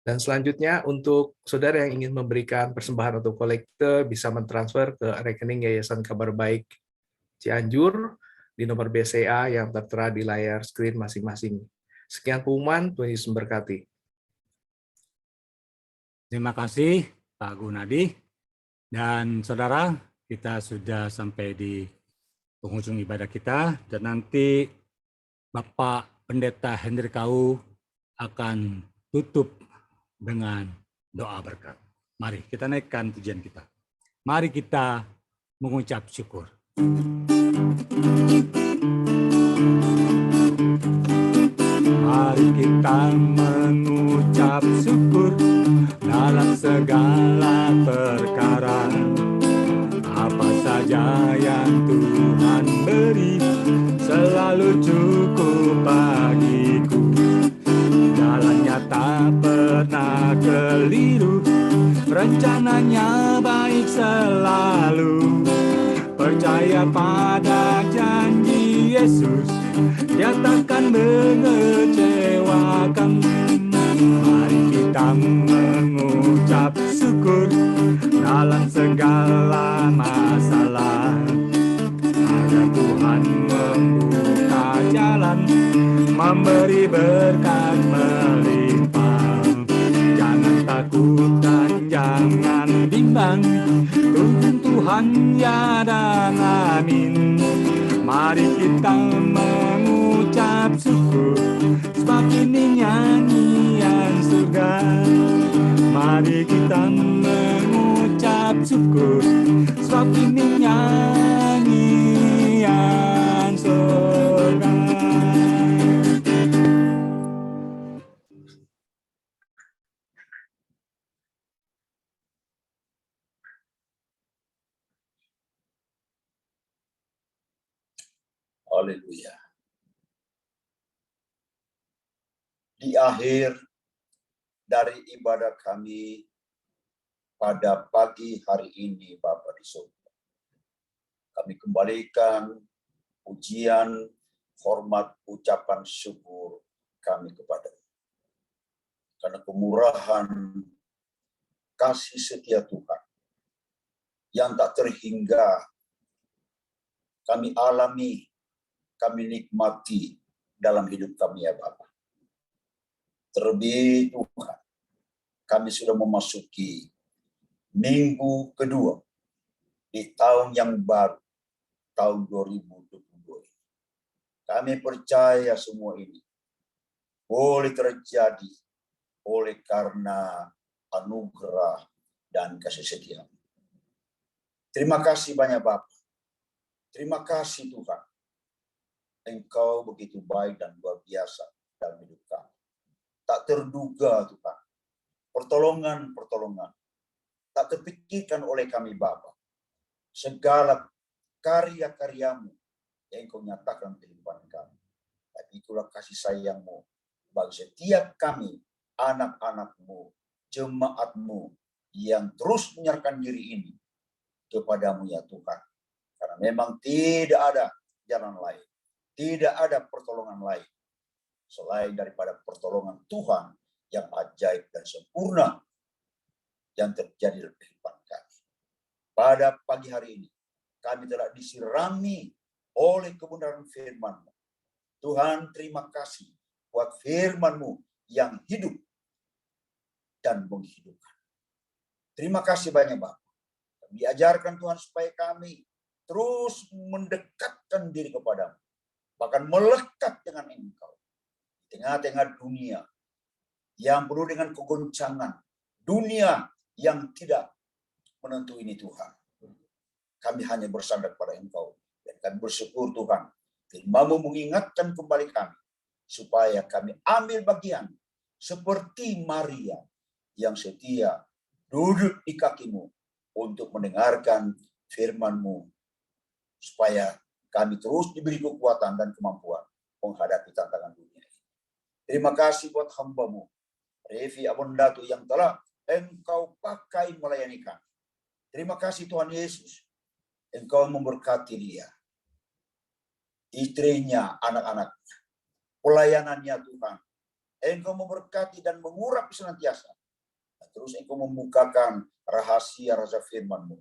Dan selanjutnya untuk saudara yang ingin memberikan persembahan atau kolekte bisa mentransfer ke rekening Yayasan Kabar Baik Cianjur di nomor BCA yang tertera di layar screen masing-masing. Sekian pengumuman, Tuhan Yesus memberkati. Terima kasih Pak Gunadi. Dan saudara, kita sudah sampai di penghujung ibadah kita, dan nanti Bapak Pendeta Hendrik Kau akan tutup dengan doa berkat. Mari kita naikkan pujian kita. Mari kita mengucap syukur. Mari kita mengucap syukur dalam segala perkara. Apa saja yang Tuhan beri selalu cukup bagiku. Jalannya tak pernah keliru, rencananya baik selalu. Percaya pada janji Yesus, Dia takkan mengecewakan. Mari kita mengucap syukur dalam segala masalah. Agar Tuhan membuka jalan, memberi berkat melimpah. Jangan takut dan jangan bimbang, Tuhan ya dan amin. Mari kita mengucap syukur, sebab ini nyanyian surga. Mari kita mengucap syukur, sebab ini nyanyian surga. Haleluya. Di akhir dari ibadah kami pada pagi hari ini, Bapa di surga, kami kembalikan pujian, hormat, ucapan syukur kami kepada-Mu. Karena kemurahan, kasih setia Tuhan yang tak terhingga kami alami, kami nikmati dalam hidup kami ya Bapa. Terlebih Tuhan, kami sudah memasuki minggu kedua di tahun yang baru, tahun 2022. Kami percaya semua ini boleh terjadi oleh karena anugerah dan kasih setia. Terima kasih banyak Bapa. Terima kasih Tuhan. Engkau begitu baik dan luar biasa dalam hidup kami. Tak terduga Tuhan. Pertolongan tak terpikirkan oleh kami Bapa. Segala karya-karyamu yang Engkau nyatakan kehidupan kami. Tapi itulah kasih sayang-Mu bagi setiap kami, anak-anak-Mu, jemaat-Mu yang terus menyerahkan diri ini kepadamu ya Tuhan. Karena memang tidak ada jalan lain, tidak ada pertolongan lain selain daripada pertolongan Tuhan yang ajaib dan sempurna yang terjadi dalam kehidupan kami. Pada pagi hari ini, kami telah disirami oleh kebenaran firman-Mu. Tuhan, terima kasih buat firman-Mu yang hidup dan menghidupkan. Terima kasih banyak Bapak. Diajarkan Tuhan supaya kami terus mendekatkan diri kepadamu. Bahkan melekat dengan Engkau. Di tengah-tengah dunia yang penuh dengan kegoncangan. Dunia yang tidak menentu ini Tuhan. Kami hanya bersandar pada Engkau. Dan kami bersyukur Tuhan. Firman-Mu mengingatkan kembali kami. Supaya kami ambil bagian. Seperti Maria yang setia duduk di kaki-Mu. Untuk mendengarkan firman-Mu. Supaya kami terus diberi kekuatan dan kemampuan menghadapi tantangan dunia ini. Terima kasih buat hamba-Mu, Revi Abondatu yang telah Engkau pakai melayani kami. Terima kasih Tuhan Yesus. Engkau memberkati dia. Istrinya, anak-anaknya. Pelayanannya Tuhan. Engkau memberkati dan mengurapi senantiasa. Dan terus Engkau membukakan rahasia firman-Mu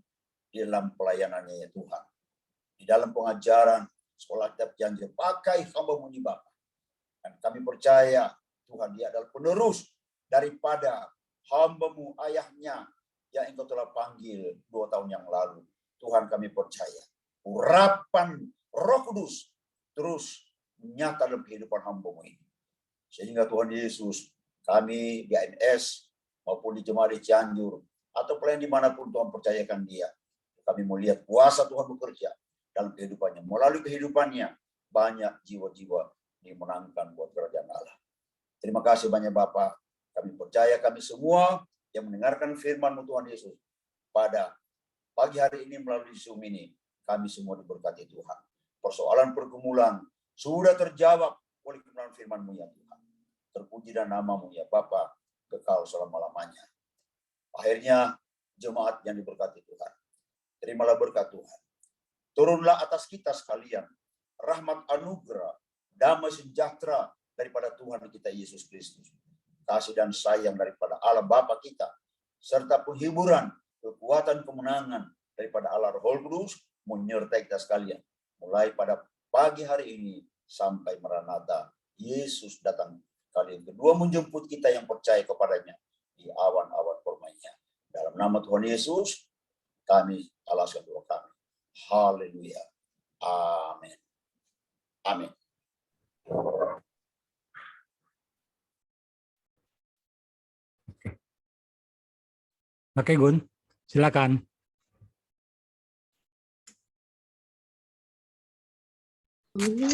di dalam pelayanannya ya Tuhan. Di dalam pengajaran sekolah kitab janji, pakai hamba-Mu ini Bapa. Dan kami percaya Tuhan dia adalah penerus daripada hamba-Mu ayahnya yang Engkau telah panggil 2 tahun yang lalu. Tuhan kami percaya. Urapan Roh Kudus terus nyata dalam kehidupan hamba-Mu ini. Sehingga Tuhan Yesus, kami di AMS maupun di jemaat di Cianjur, atau pelayan dimanapun Tuhan percayakan dia. Kami melihat kuasa Tuhan bekerja dalam kehidupannya. Melalui kehidupannya, banyak jiwa-jiwa dimenangkan buat kerajaan Allah. Terima kasih banyak Bapak. Kami percaya kami semua yang mendengarkan firman-Mu Tuhan Yesus. Pada pagi hari ini melalui Zoom ini, kami semua diberkati Tuhan. Persoalan pergumulan sudah terjawab oleh kebenaran firman-Mu ya Tuhan. Terpuji dan nama-Mu ya Bapa, kekal selama-lamanya. Akhirnya jemaat yang diberkati Tuhan. Terimalah berkat Tuhan. Turunlah atas kita sekalian rahmat anugerah, damai sejahtera daripada Tuhan kita Yesus Kristus. Kasih dan sayang daripada Allah Bapa kita, serta penghiburan, kekuatan, kemenangan daripada Allah Roh Kudus menyertai kita sekalian. Mulai pada pagi hari ini sampai Maranatha, Yesus datang kali yang kedua menjemput kita yang percaya kepadanya di awan-awan permainya. Dalam nama Tuhan Yesus, kami alaskan doa kami. Haleluya. Amin. Amin. Oke Gun, silakan.